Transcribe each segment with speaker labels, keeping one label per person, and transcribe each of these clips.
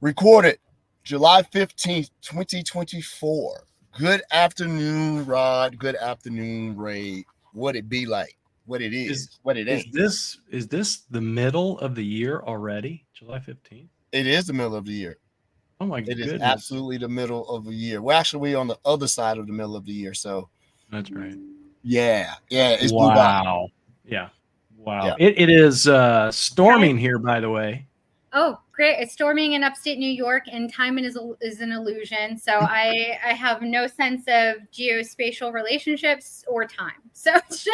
Speaker 1: Recorded July 15th, 2024. Good afternoon, Rod. Good afternoon, Ray. What it be like? What it is? What it ain't?
Speaker 2: Is this the middle of the year already? July 15th?
Speaker 1: It is the middle of the year.
Speaker 2: Oh my
Speaker 1: It
Speaker 2: goodness.
Speaker 1: is absolutely the middle of the year. We're actually on the other side of the middle of the year. So
Speaker 2: That's right.
Speaker 1: yeah. It's
Speaker 2: wow. Yeah. Wow.
Speaker 1: Yeah.
Speaker 2: It is storming here, by the way.
Speaker 3: Oh, great. It's storming in upstate New York, and time is an illusion. So I have no sense of geospatial relationships or time. So it's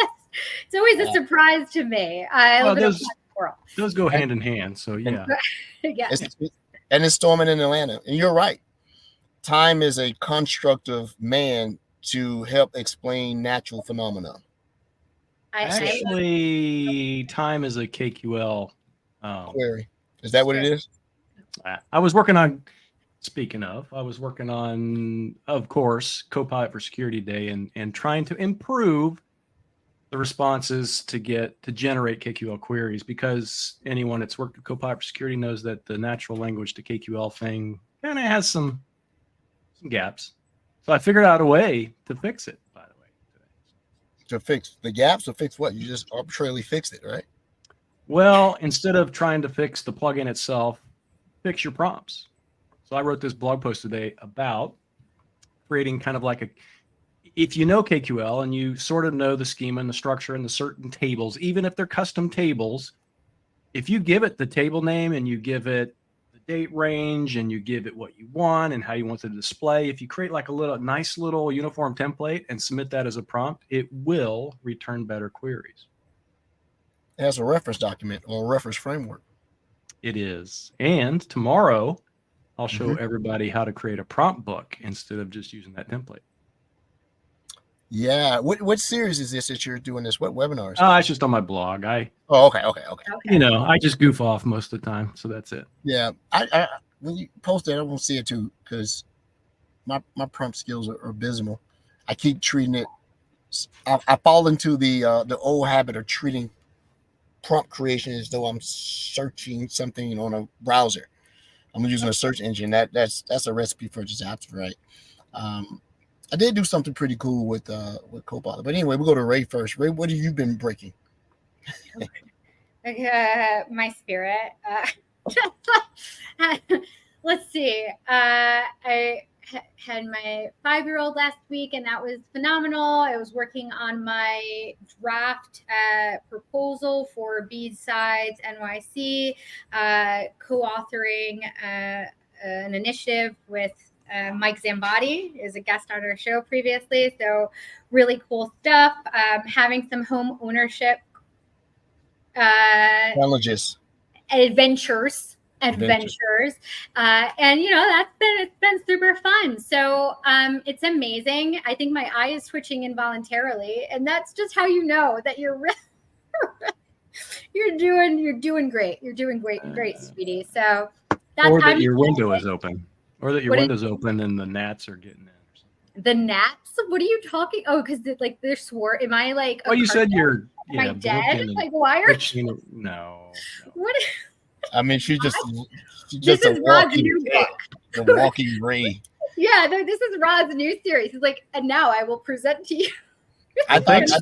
Speaker 3: always a surprise to me. I live in a world.
Speaker 2: Those go hand in hand. So yeah.
Speaker 3: Yeah.
Speaker 1: It's storming in Atlanta. And you're right. Time is a construct of man to help explain natural phenomena.
Speaker 2: Actually, time is a KQL
Speaker 1: query. Is that what it is?
Speaker 2: I was working on, of course, Copilot for Security Day and trying to improve the responses to generate KQL queries, because anyone that's worked with Copilot for Security knows that the natural language to KQL thing kind of has some gaps. So I figured out a way to fix it, by the way.
Speaker 1: To fix the gaps, or fix what? You just arbitrarily fixed it, right?
Speaker 2: Well, instead of trying to fix the plugin itself, fix your prompts. So I wrote this blog post today about creating kind of like if you know KQL and you sort of know the schema and the structure and the certain tables, even if they're custom tables, if you give it the table name and you give it the date range and you give it what you want and how you want it to display, if you create like a nice little uniform template and submit that as a prompt, it will return better queries.
Speaker 1: It has a reference document or a reference framework.
Speaker 2: It is. And tomorrow, I'll show everybody how to create a prompt book instead of just using that template.
Speaker 1: Yeah. What series is this that you're doing this? What webinars?
Speaker 2: It's just on my blog.
Speaker 1: Okay.
Speaker 2: I just goof off most of the time, so that's it.
Speaker 1: Yeah. I when you post it, I won't see it too, because my prompt skills are abysmal. I keep treating it. I fall into the old habit of treating prompt creation as though I'm searching something on a browser. I'm using a search engine. That's a recipe for disaster, right? I did do something pretty cool with Copilot, but anyway, we'll go to Ray first. Ray, what have you been breaking?
Speaker 3: My spirit. Let's see. I had my 5-year-old last week, and that was phenomenal. I was working on my draft proposal for B-Sides NYC, co-authoring an initiative with Mike Zambotti, is a guest on our show previously. So really cool stuff. Having some home ownership
Speaker 1: Challenges.
Speaker 3: adventures. And it's been super fun. So it's amazing. I think my eye is twitching involuntarily, and that's just how you know that you're doing great. You're doing great, sweetie. So that's
Speaker 2: your window is open, or that your window's open and the gnats are getting in. Or something.
Speaker 3: The gnats? What are you talking? Oh, because they're swore. Am I like?
Speaker 2: Oh, you said you're.
Speaker 3: Am I dead? Like, why are
Speaker 2: you? No.
Speaker 3: What?
Speaker 1: I mean, she's just
Speaker 3: this is Rod's new book.
Speaker 1: The walking Ray.
Speaker 3: Yeah, no, this is Rod's new series. He's like, and now I will present to you.
Speaker 2: Thanks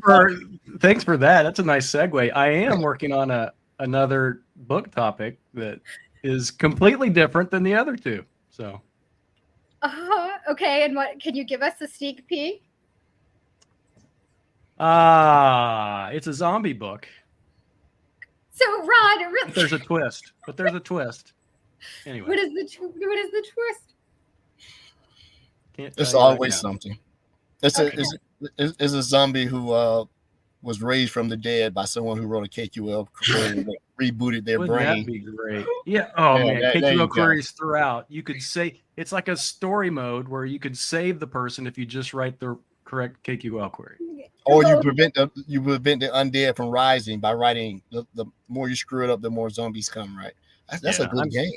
Speaker 2: for that. That's a nice segue. I am working on another book topic that is completely different than the other two. So.
Speaker 3: Okay, and what can you give us a sneak peek?
Speaker 2: It's a zombie book.
Speaker 3: So, Rod,
Speaker 2: but there's a twist. Anyway,
Speaker 3: what is the twist?
Speaker 1: It's always something. It's a zombie who was raised from the dead by someone who wrote a KQL query that rebooted their brain.
Speaker 2: That'd be great. Yeah. Oh man, KQL queries throughout. You could say it's like a story mode where you could save the person if you just write the correct KQL query.
Speaker 1: Or you prevent the undead from rising by writing the more you screw it up, the more zombies come, right? That's a good game.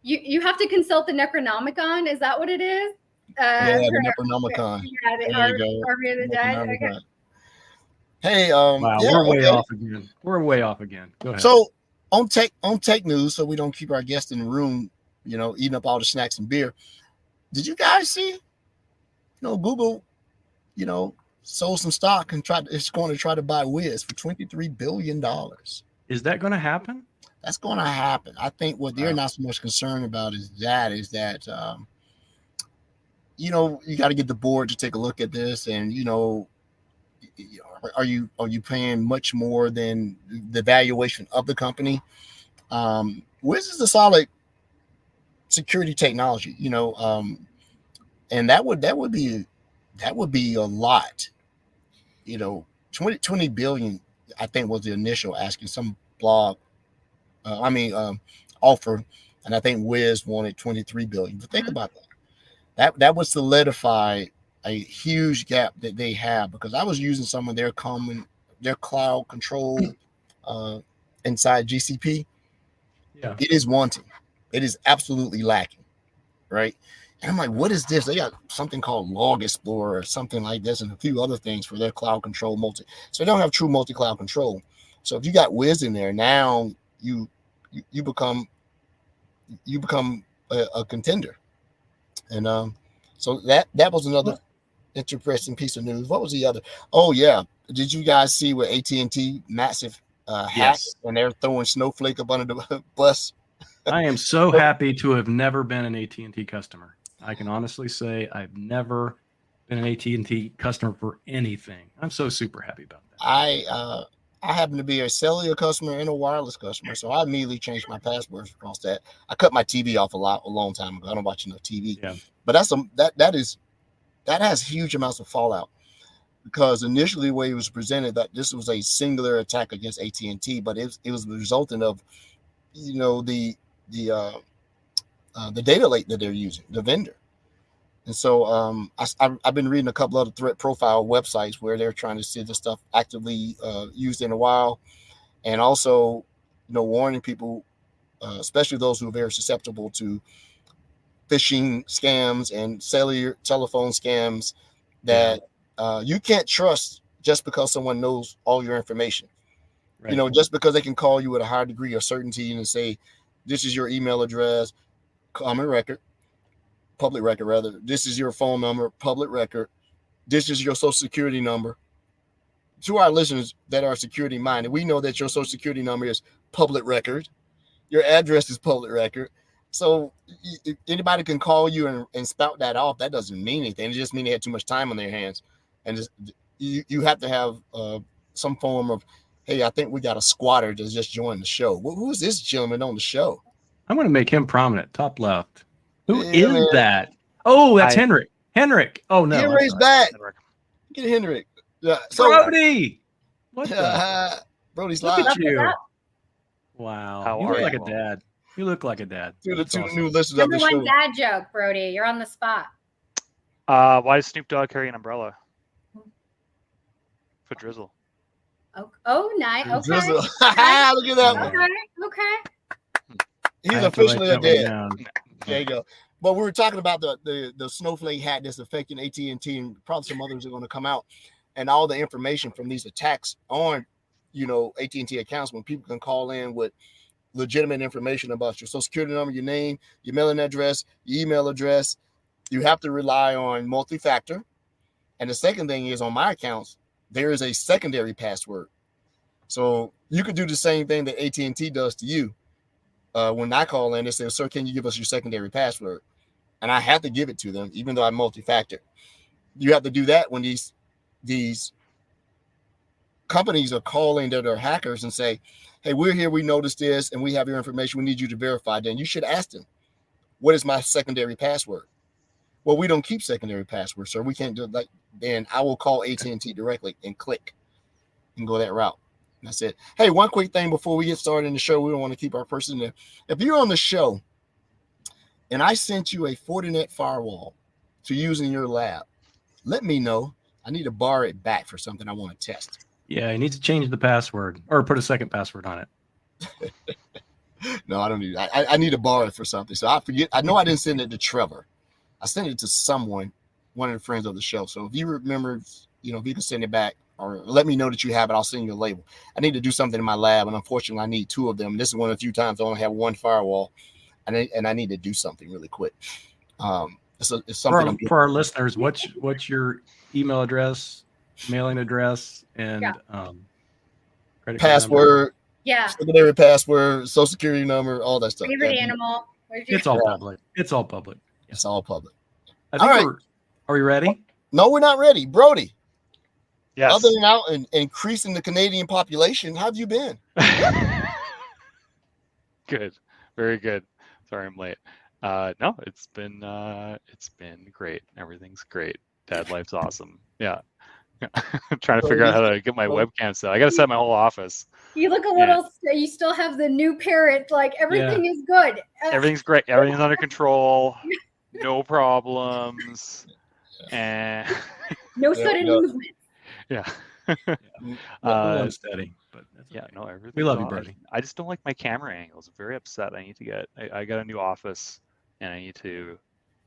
Speaker 3: You have to consult the Necronomicon. Is that what it is?
Speaker 1: The Necronomicon.
Speaker 3: Army of the Dead. Okay.
Speaker 1: Hey,
Speaker 2: wow, we're way off again. Go ahead.
Speaker 1: So on tech news, so we don't keep our guests in the room eating up all the snacks and beer. Did you guys see? Google, sold some stock and it's going to try to buy Wiz for $23 billion.
Speaker 2: Is that going to happen?
Speaker 1: That's going to happen. I think what they're
Speaker 2: Wow.
Speaker 1: not so much concerned about is that you got to get the board to take a look at this, and are you paying much more than the valuation of the company? Wiz is a solid security technology, and that would be a lot. 20 billion, I think, was the initial asking. Some blog, offer, and I think Wiz wanted 23 billion. But think about that. That would solidify a huge gap that they have, because I was using some of their cloud control inside GCP.
Speaker 2: Yeah.
Speaker 1: It is wanting. It is absolutely lacking, right? And I'm like, what is this? They got something called Log Explorer or something like this, and a few other things for their cloud control So they don't have true multi-cloud control. So if you got Wiz in there, now you become a contender. And so that was another interesting piece of news. What was the other? Oh yeah, did you guys see what AT&T massive hack,
Speaker 2: Yes.
Speaker 1: and they're throwing Snowflake up under the bus?
Speaker 2: I am so happy to have never been an AT&T customer. I can honestly say I've never been an AT&T customer for anything. I'm so super happy about that.
Speaker 1: I happen to be a cellular customer and a wireless customer, so I immediately changed my passwords across that. I cut my TV off a long time ago. I don't watch enough TV.
Speaker 2: Yeah.
Speaker 1: But that has huge amounts of fallout, because initially the way it was presented, that this was a singular attack against AT&T, but it was resulting of the data lake that they're using, the vendor. And so I've been reading a couple other threat profile websites where they're trying to see the stuff actively used in a while, and also warning people, especially those who are very susceptible to phishing scams and cellular telephone scams, that you can't trust just because someone knows all your information.
Speaker 2: Right.
Speaker 1: Just because they can call you with a high degree of certainty and say, this is your email address, public record rather. This is your phone number, public record. This is your social security number. To our listeners that are security minded, we know that your social security number is public record. Your address is public record. So if anybody can call you and spout that off, that doesn't mean anything. It just means they had too much time on their hands. And you have to have some form of, hey, I think we got a squatter that's just joined the show. Well, who is this gentleman on the show?
Speaker 2: I'm going to make him prominent, top left. Who is that? Oh, that's Henrik. Henrik. Oh, no.
Speaker 1: Henrik's back. Get Henrik. Yeah. So,
Speaker 2: Brody. What the?
Speaker 1: Brody's
Speaker 2: Look
Speaker 1: live.
Speaker 2: at you. Wow.
Speaker 4: How
Speaker 2: You
Speaker 4: are
Speaker 2: look like
Speaker 4: you?
Speaker 2: a dad. You look like a dad.
Speaker 1: To the
Speaker 2: That's
Speaker 1: two
Speaker 2: awesome.
Speaker 1: new listeners of
Speaker 3: Number
Speaker 1: the
Speaker 3: one
Speaker 1: show.
Speaker 3: dad joke, Brody. You're on the spot.
Speaker 4: Why does Snoop Dogg carry an umbrella? For drizzle.
Speaker 3: Oh, nice. Okay.
Speaker 1: Drizzle. Look at that one.
Speaker 3: Okay.
Speaker 1: He's
Speaker 2: I have to
Speaker 1: officially a
Speaker 2: write that one
Speaker 1: dad.
Speaker 2: down.
Speaker 1: There you go. But we were talking about the Snowflake hack that's affecting AT&T, and probably some others are going to come out, and all the information from these attacks on, AT&T accounts, when people can call in with legitimate information about your social security number, your name, your mailing address, your email address. You have to rely on multi-factor. And the second thing is, on my accounts, there is a secondary password. So you could do the same thing that AT&T does to you. When I call in, they say, sir, can you give us your secondary password? And I have to give it to them, even though I'm multi-factor. You have to do that when these companies are calling their hackers and say, hey, we're here, we noticed this, and we have your information. We need you to verify. Then you should ask them, what is my secondary password? Well, we don't keep secondary passwords, sir. We can't do that. Then I will call AT&T directly and click and go that route. That's it. Hey, one quick thing before we get started in the show. We don't want to keep our person there. If you're on the show and I sent you a Fortinet firewall to use in your lab, let me know. I need to borrow it back for something I want to test.
Speaker 2: Yeah, you need to change the password or put a second password on it.
Speaker 1: No, I don't need it. I need to borrow it for something. So I forget. I know I didn't send it to Trevor. I sent it to someone, one of the friends of the show. So if you remember, if you can send it back or let me know that you have it, I'll send you a label. I need to do something in my lab, and unfortunately, I need two of them. This is one of the few times I only have one firewall. and I need to do something really quick. It's
Speaker 2: For
Speaker 1: something
Speaker 2: our, for our listeners, what's your email address, mailing address, and credit card number?
Speaker 1: password,
Speaker 3: Yeah.
Speaker 1: secondary password, social security number, all that stuff.
Speaker 3: Favorite animal.
Speaker 2: It's all public. It's all public. Yeah.
Speaker 1: It's all public.
Speaker 2: I think
Speaker 1: All right.
Speaker 2: Are we ready?
Speaker 1: No, we're not ready. Brody,
Speaker 4: Yes.
Speaker 1: other than out and increasing the Canadian population, how have you been?
Speaker 4: Good. Very good. Sorry I'm late. No, it's been great. Everything's great. Dad life's awesome. Yeah. Trying to figure out how to get my webcam set. I got to set my whole office.
Speaker 3: You look a little. You still have the new parent. Like everything is good.
Speaker 4: Everything's great. Everything's under control. No problems. And
Speaker 3: no sudden movement.
Speaker 4: Yeah.
Speaker 2: Steady, but that's
Speaker 4: yeah,
Speaker 2: okay.
Speaker 4: no, everything.
Speaker 2: We love you, Brody.
Speaker 4: I just don't like my camera angles. I'm very upset. I got a new office and I need to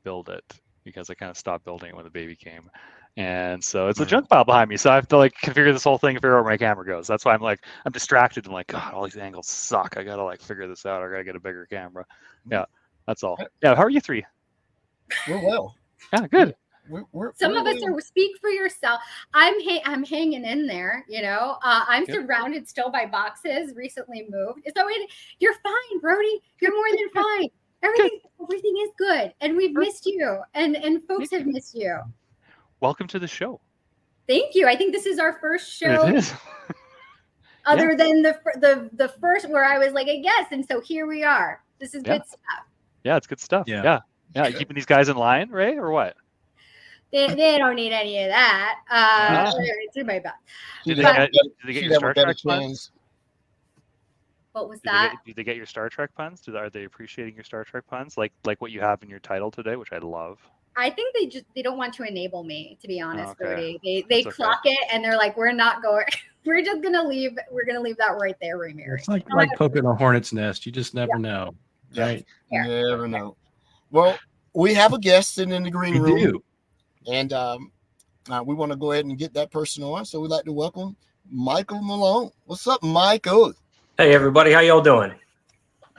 Speaker 4: build it because I kind of stopped building it when the baby came. And so it's a junk pile behind me. So I have to like configure this whole thing and figure out where my camera goes. That's why I'm distracted. I'm like, God, all these angles suck. I gotta like figure this out. I gotta get a bigger camera. Yeah, that's all. Yeah, how are you three?
Speaker 1: We're well.
Speaker 4: Yeah, good.
Speaker 3: Some of us are. Speak for yourself. I'm hanging in there. You know, I'm surrounded still by boxes. Recently moved. So you're fine, Brody. You're more than fine. Everything is good, and we've missed you, and folks have missed you.
Speaker 4: Welcome to the show.
Speaker 3: Thank you. I think this is our first show.
Speaker 4: It is.
Speaker 3: Other than the first where I was like a guest, and so here we are. This is good stuff. Yeah,
Speaker 4: it's good stuff. Yeah. You keeping these guys in line, Ray, or what?
Speaker 3: They don't need any of that. Do my best.
Speaker 4: Do they get your Star Trek puns?
Speaker 3: What was that?
Speaker 4: Do they get your Star Trek puns? Are they appreciating your Star Trek puns, like what you have in your title today, which I love?
Speaker 3: I think they don't want to enable me, to be honest,
Speaker 4: Okay.
Speaker 3: Brody. They clock it and they're like, we're not going. We're just gonna leave. We're gonna leave that right there, Ramiro.
Speaker 2: It's like poking a hornet's nest. You just never know, right?
Speaker 1: You never know. Well, we have a guest sitting in the green room.
Speaker 2: Do.
Speaker 1: And we want to go ahead and get that person on. So we'd like to welcome Michael Melone. What's up, Michael?
Speaker 5: Hey, everybody. How y'all doing?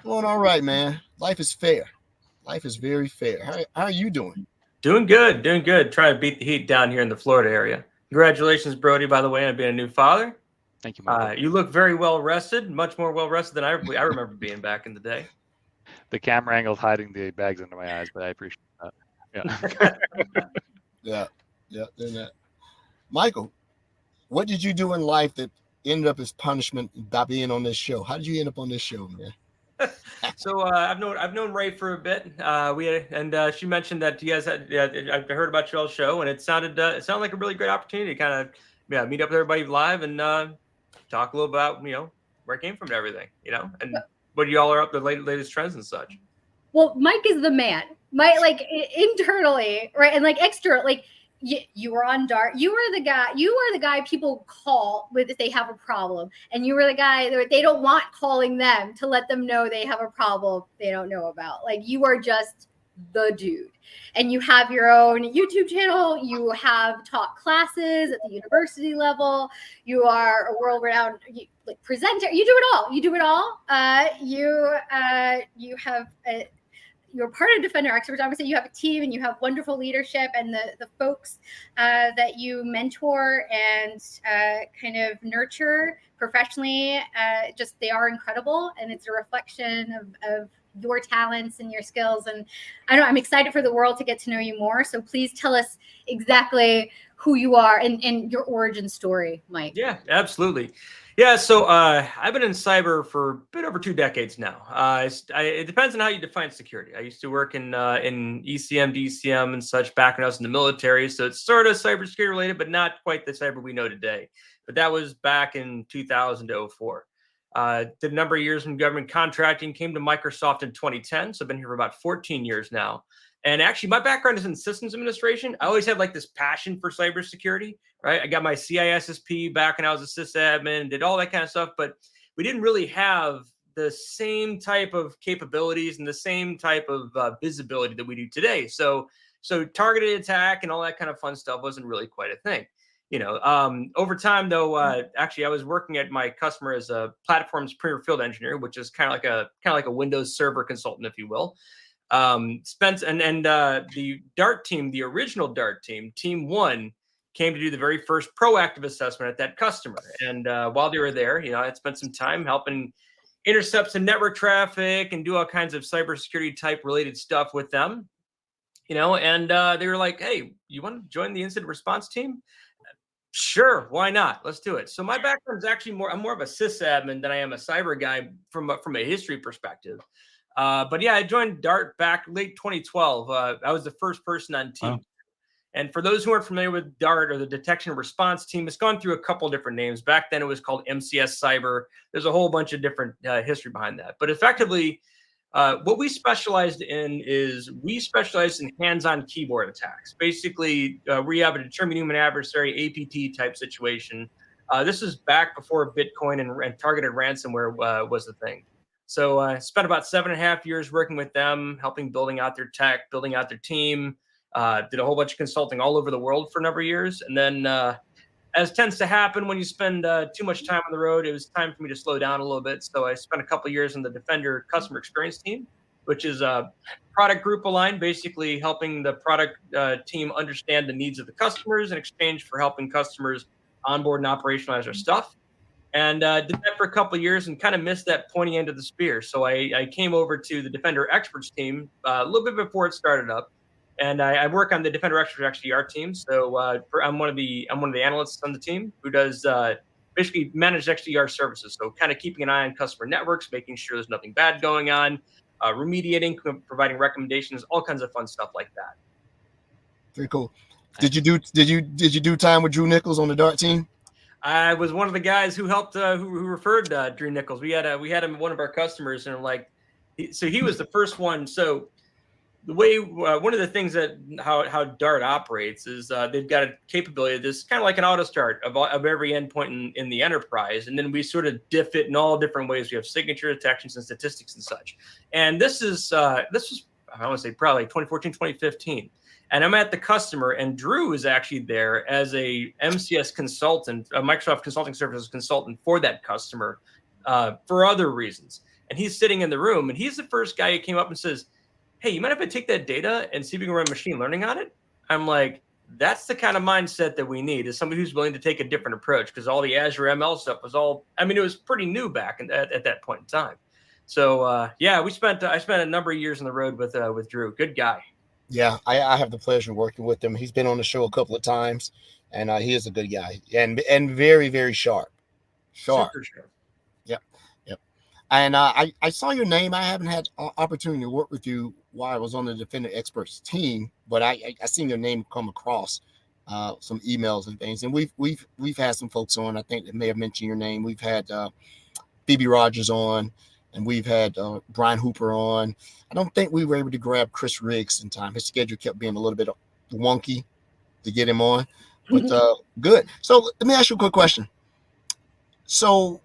Speaker 1: Doing all right, man. Life is fair. Life is very fair. How are you doing?
Speaker 5: Doing good. Trying to beat the heat down here in the Florida area. Congratulations, Brody, by the way, on being a new father.
Speaker 4: Thank you, Michael.
Speaker 5: You look very well rested, much more well rested than I remember being back in the day.
Speaker 4: The camera angle's hiding the bags under my eyes, but I appreciate that. Yeah.
Speaker 1: Yeah. Doing that. Michael, what did you do in life that ended up as punishment by being on this show? How did you end up on this show, man?
Speaker 5: So I've known Ray for a bit. She mentioned that you guys had. I heard about y'all's show, and it sounded like a really great opportunity to kind of meet up with everybody live and talk a little about where it came from and everything, and what y'all are up to, latest trends and such.
Speaker 3: Well, Mike is the man. Mike, like internally, right, and like extra, like you were on Dart. You were the guy people call if they have a problem, and you were the guy that they don't want calling them to let them know they have a problem they don't know about. Like you are just the dude, and you have your own YouTube channel. You have taught classes at the university level. You are a world-renowned presenter. You do it all. You have you're part of Defender Experts. Obviously, you have a team and you have wonderful leadership, and the folks that you mentor and kind of nurture professionally, they are incredible, and it's a reflection of your talents and your skills. And I'm excited for the world to get to know you more. So please tell us exactly who you are and your origin story, Mike.
Speaker 5: Yeah, absolutely. Yeah, so I've been in cyber for a bit over 2 decades now. It depends on how you define security. I used to work in ECM, DCM, and such back when I was in the military, so it's sort of cybersecurity related, but not quite the cyber we know today. But that was back in 2000 to 2004. Did a number of years in government contracting, came to Microsoft in 2010, so I've been here for about 14 years now. And actually, my background is in systems administration. I always had like this passion for cybersecurity, right? I got my CISSP back when I was a sysadmin, did all that kind of stuff, but we didn't really have the same type of capabilities and the same type of visibility that we do today. So targeted attack and all that kind of fun stuff wasn't really quite a thing. Over time, though, actually, I was working at my customer as a platform's premier field engineer, which is kind of like a Windows Server consultant, if you will. The Dart team, the original Dart team, Team 1, came to do the very first proactive assessment at that customer. And while they were there, I'd spent some time helping intercept some network traffic and do all kinds of cybersecurity type related stuff with them. And they were like, "Hey, you want to join the incident response team?" Sure, why not? Let's do it. So my background is actually I'm more of a sysadmin than I am a cyber guy from a history perspective. But yeah, I joined Dart back late 2012. I was the first person on team.
Speaker 2: Wow.
Speaker 5: And for those who aren't familiar with Dart or the detection and response team, it's gone through a couple different names. Back then it was called MCS Cyber. There's a whole bunch of different history behind that. But effectively, what we specialized in is we specialized in hands-on keyboard attacks. Basically, we have a determined human adversary, APT type situation. This is back before Bitcoin and targeted ransomware was the thing. So I spent about 7.5 years working with them, helping building out their tech, building out their team. Did a whole bunch of consulting all over the world for a number of years. And then as tends to happen when you spend too much time on the road, it was time for me to slow down a little bit. So I spent a couple of years in the Defender customer experience team, which is a product group aligned, basically helping the product team understand the needs of the customers in exchange for helping customers onboard and operationalize their stuff. And did that for a couple of years and kind of missed that pointy end of the spear. So I came over to the Defender experts team a little bit before it started up. And I work on the Defender Experts XDR team. So I'm one of the analysts on the team who does basically manage XDR services. So kind of keeping an eye on customer networks, making sure there's nothing bad going on, remediating, providing recommendations, all kinds of fun stuff like that.
Speaker 1: Very cool. Did you do time with Drew Nichols on the Dart team?
Speaker 5: I was one of the guys who helped who referred Drew Nichols. We had him one of our customers, and so he was the first one. So the way one of the things that how Dart operates is they've got a capability that's kind of like an auto start of every endpoint in the enterprise, and then we sort of diff it in all different ways. We have signature detections and statistics and such. And this was I want to say probably 2014, 2015. And I'm at the customer, and Drew is actually there as a MCS consultant, a Microsoft Consulting Services consultant for that customer for other reasons. And he's sitting in the room, and he's the first guy who came up and says, "Hey, you mind if I take that data and see if we can run machine learning on it?" I'm like, that's the kind of mindset that we need, is somebody who's willing to take a different approach, because all the Azure ML stuff was it was pretty new back at that point in time. So I spent a number of years on the road with Drew. Good guy.
Speaker 1: Yeah, I have the pleasure of working with him. He's been on the show a couple of times, and he is a good guy and very, very sharp.
Speaker 5: Super sharp.
Speaker 1: Yep. And I saw your name. I haven't had opportunity to work with you while I was on the Defender Experts team, but I seen your name come across some emails and things. And we've had some folks on, I think, that may have mentioned your name. We've had BB Rogers on, and we've had Brian Hooper on. I don't think we were able to grab Chris Riggs in time. His schedule kept being a little bit wonky to get him on, but good. So let me ask you a quick question. So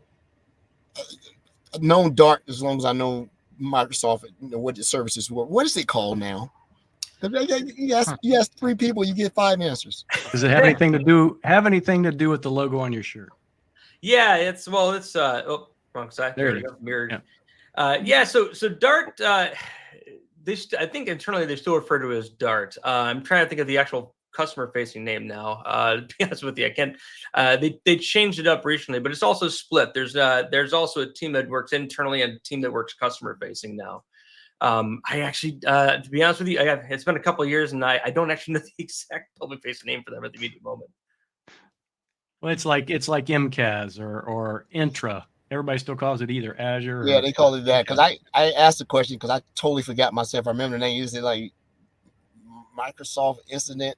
Speaker 1: I've known Dart as long as I know Microsoft, what the services were. What is it called now? You ask 3 people, you get 5 answers.
Speaker 2: Does it have anything to do with the logo on your shirt?
Speaker 5: Yeah, it's wrong side.
Speaker 2: There it is.
Speaker 5: Mirrored. Yeah. So Dart, I think internally they still refer to it as Dart. I'm trying to think of the actual customer-facing name now. To be honest with you, I can't. They changed it up recently, but it's also split. There's also a team that works internally and a team that works customer-facing now. I actually, to be honest with you, it's been a couple of years, and I don't actually know the exact public-facing name for them at the immediate moment.
Speaker 2: Well, it's like MCAS or Intra. Everybody still calls it either Azure.
Speaker 1: Yeah, they call it that, because I asked the question because I totally forgot myself. I remember the name. Is it like Microsoft Incident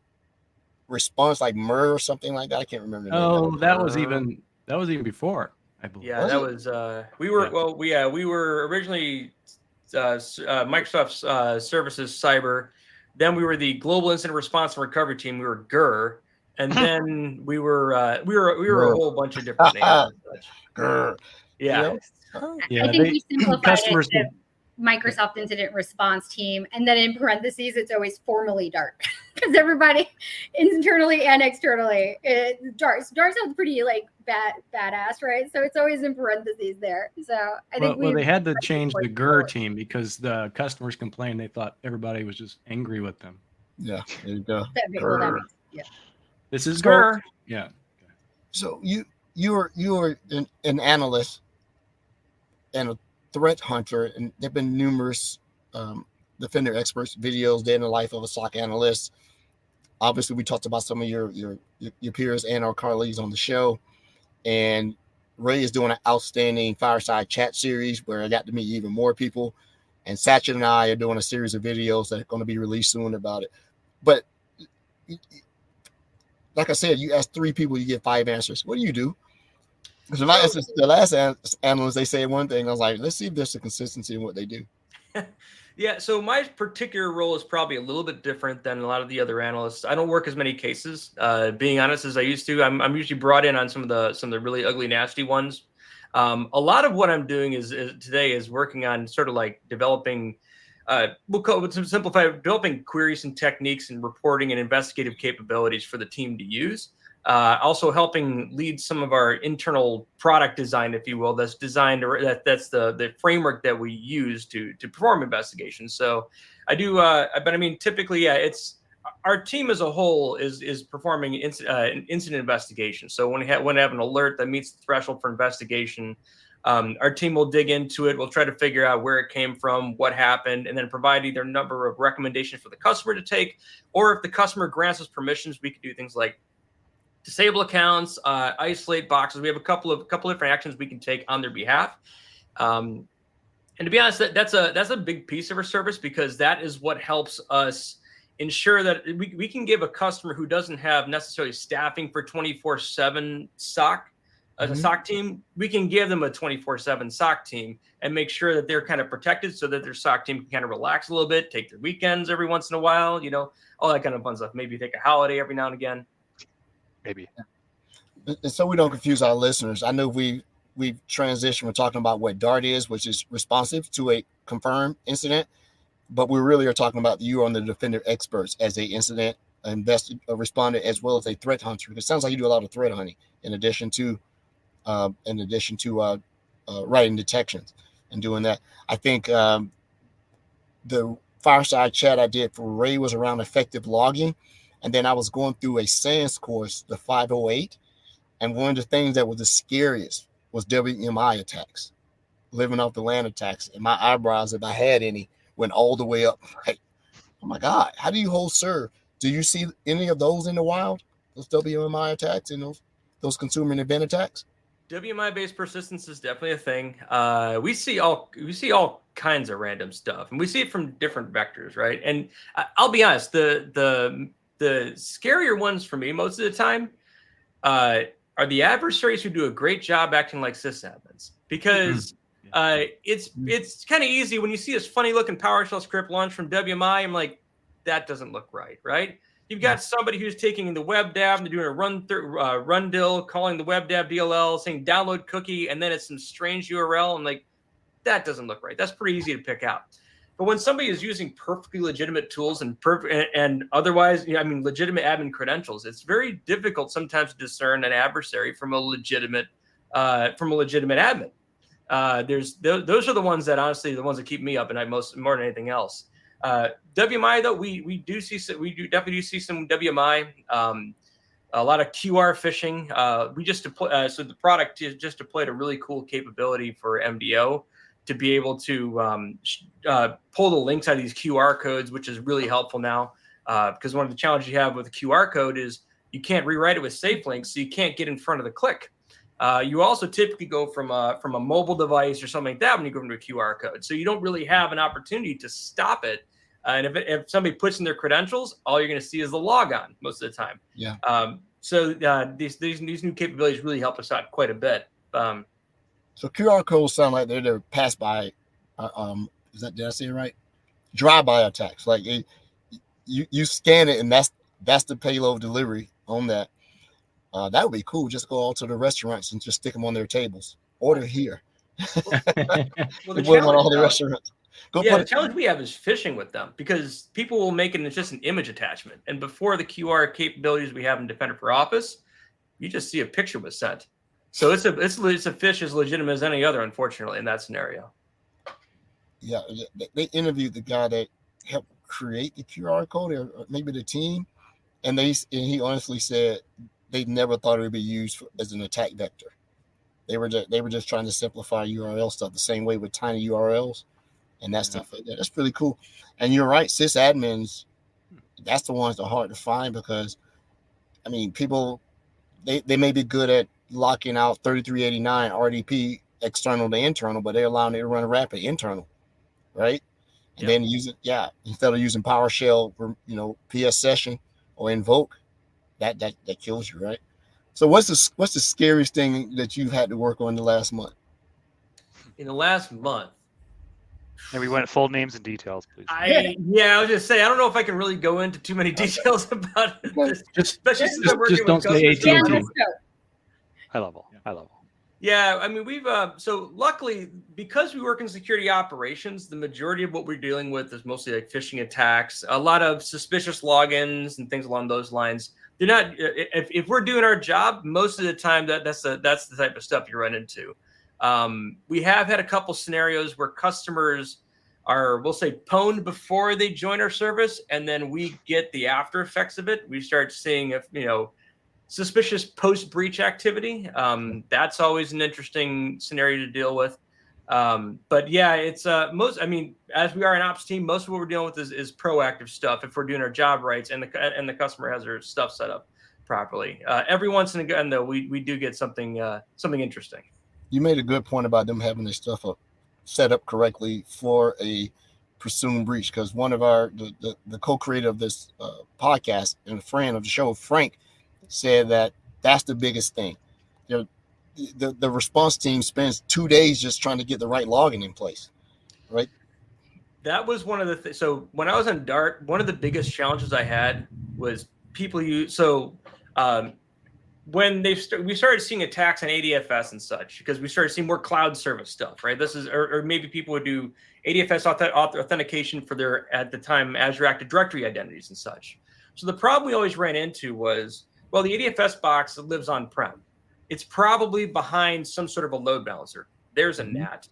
Speaker 1: Response, like MER or something like that? I can't remember the name.
Speaker 2: Oh, that was even before, I believe.
Speaker 5: Yeah, that was we were originally Microsoft Services Cyber. Then we were the Global Incident Response and Recovery Team. We were GER, and then we were a whole bunch of different names.
Speaker 1: GER.
Speaker 5: Yeah.
Speaker 2: Yeah,
Speaker 3: I think we simplified
Speaker 2: customers
Speaker 3: it to Microsoft Incident Response Team, and then in parentheses, it's always formally Dart. because everybody internally and externally, darts sounds pretty like badass, right? So it's always in parentheses there. So I think
Speaker 2: well, they had to change the GUR team because the customers complained. They thought everybody was just angry with them.
Speaker 1: Yeah, there you go.
Speaker 3: Yeah.
Speaker 2: This is
Speaker 1: So-
Speaker 2: GUR. Yeah.
Speaker 1: So you are an analyst and a threat hunter, and there've been numerous Defender experts videos, day in the life of a SOC analyst. Obviously, we talked about some of your peers and our colleagues on the show, and Ray is doing an outstanding fireside chat series where I got to meet even more people, and Satchin and I are doing a series of videos that are going to be released soon about it. But like I said, you ask 3 people, you get 5 answers. What do you do? Because the last analyst, they say one thing. I was like, let's see if there's a consistency in what they do.
Speaker 5: Yeah, so my particular role is probably a little bit different than a lot of the other analysts. I don't work as many cases, being honest, as I used to. I'm usually brought in on some of the really ugly, nasty ones. A lot of what I'm doing today is working on sort of like developing, we'll call it, to simplify, developing queries and techniques and reporting and investigative capabilities for the team to use. Also helping lead some of our internal product design, if you will, that's designed, or that's the framework that we use to perform investigations. So I do, but I mean, typically, yeah, it's our team as a whole is performing incident investigation. So when we have an alert that meets the threshold for investigation, our team will dig into it. We'll try to figure out where it came from, what happened, and then provide either a number of recommendations for the customer to take, or if the customer grants us permissions, we can do things like disable accounts, isolate boxes. We have a couple of different actions we can take on their behalf. And to be honest, that's a big piece of our service, because that is what helps us ensure that we can give a customer who doesn't have necessarily staffing for 24/7 SOC, as a SOC team, we can give them a 24/7 SOC team and make sure that they're kind of protected, so that their SOC team can kind of relax a little bit, take their weekends every once in a while, all that kind of fun stuff. Maybe take a holiday every now and again.
Speaker 4: Maybe.
Speaker 1: And so we don't confuse our listeners, I know we've transitioned. We're talking about what DART is, which is responsive to a confirmed incident, but we really are talking about you on the Defender experts as a incident respondent, as well as a threat hunter. It sounds like you do a lot of threat hunting in addition to writing detections and doing that. I think the fireside chat I did for Ray was around effective logging. And then I was going through a SANS course, the 508. And one of the things that was the scariest was WMI attacks, living off the land attacks. And my eyebrows, if I had any, went all the way up. Like, oh my God, how do you hold serve? Do you see any of those in the wild? Those WMI attacks and those consumer and event attacks?
Speaker 5: WMI-based persistence is definitely a thing. We see all kinds of random stuff, and we see it from different vectors, right? And I'll be honest, the scarier ones for me most of the time are the adversaries who do a great job acting like sysadmins, because it's kind of easy when you see this funny looking PowerShell script launch from WMI. I'm like, that doesn't look right? You've got somebody who's taking the web dev and they're doing a run dill, calling the web dev DLL, saying download cookie, and then it's some strange URL. I'm like, that doesn't look right. That's pretty easy to pick out. But when somebody is using perfectly legitimate tools and otherwise, legitimate admin credentials, it's very difficult sometimes to discern an adversary from a legitimate admin. Those are the ones that, honestly, the ones that keep me up at night more than anything else. WMI, though, we do definitely see some WMI. A lot of QR phishing. So the product just deployed a really cool capability for MDO to be able to pull the links out of these QR codes, which is really helpful now. Because one of the challenges you have with a QR code is you can't rewrite it with safe links, so you can't get in front of the click. You also typically go from a mobile device or something like that when you go into a QR code, so you don't really have an opportunity to stop it. And if somebody puts in their credentials, all you're going to see is the logon most of the time.
Speaker 1: Yeah.
Speaker 5: So these new capabilities really help us out quite a bit.
Speaker 1: So QR codes sound like they're pass by. Did I say it right? Drive-by attacks. Like you scan it, and that's the payload delivery on that. That would be cool. Just go all to the restaurants and just stick them on their tables. Order here.
Speaker 5: Well, the
Speaker 1: all the restaurants. Go
Speaker 5: Yeah,
Speaker 1: put
Speaker 5: the
Speaker 1: it.
Speaker 5: challenge we have is phishing with them because people will make it just an image attachment. And before the QR capabilities we have in Defender for Office, you just see a picture was sent. So it's a fish as legitimate as any other, unfortunately, in that scenario.
Speaker 1: Yeah, they interviewed the guy that helped create the QR code, or maybe the team, and he honestly said they never thought it would be used as an attack vector. They were just trying to simplify URL stuff the same way with tiny URLs and that stuff like that. That's really cool. And you're right, sysadmins, that's the ones that are hard to find because, I mean, people they may be good at locking out 3389 RDP external to internal, but they're allowing it to run rapid internal, right? And then use it, instead of using PowerShell for PS session or invoke, that kills you, right? So what's the scariest thing that you've had to work on the last month?
Speaker 5: In the last month.
Speaker 4: And we went full names and details, please.
Speaker 5: I was just saying, I don't know if I can really go into too many details about it. Especially since I'm working
Speaker 2: don't
Speaker 5: with
Speaker 2: say
Speaker 5: customers.
Speaker 2: AT&T.
Speaker 4: High level.
Speaker 5: Yeah, I mean, we've so luckily because we work in security operations, the majority of what we're dealing with is mostly like phishing attacks, a lot of suspicious logins and things along those lines. They're not if we're doing our job, most of the time that's the type of stuff you run into. We have had a couple scenarios where customers are, we'll say, pwned before they join our service, and then we get the after effects of it. We start seeing if suspicious post-breach activity. That's always an interesting scenario to deal with. But yeah, it's as we are an ops team, most of what we're dealing with is proactive stuff if we're doing our job right and the customer has their stuff set up properly. Every once in a while, though, we do get something interesting.
Speaker 1: You made a good point about them having their stuff set up correctly for a presumed breach, because one of the co-creator of this podcast and a friend of the show, Frank, said that that's the biggest thing. The response team spends 2 days just trying to get the right login in place, right?
Speaker 5: That was one of the things. So when I was on Dart, one of the biggest challenges I had was people use. So when we started seeing attacks on ADFS and such, because we started seeing more cloud service stuff, right? This is, or maybe people would do ADFS authentication for their, at the time, Azure Active Directory identities and such. So the problem we always ran into was, well, the ADFS box lives on-prem. It's probably behind some sort of a load balancer. There's a NAT.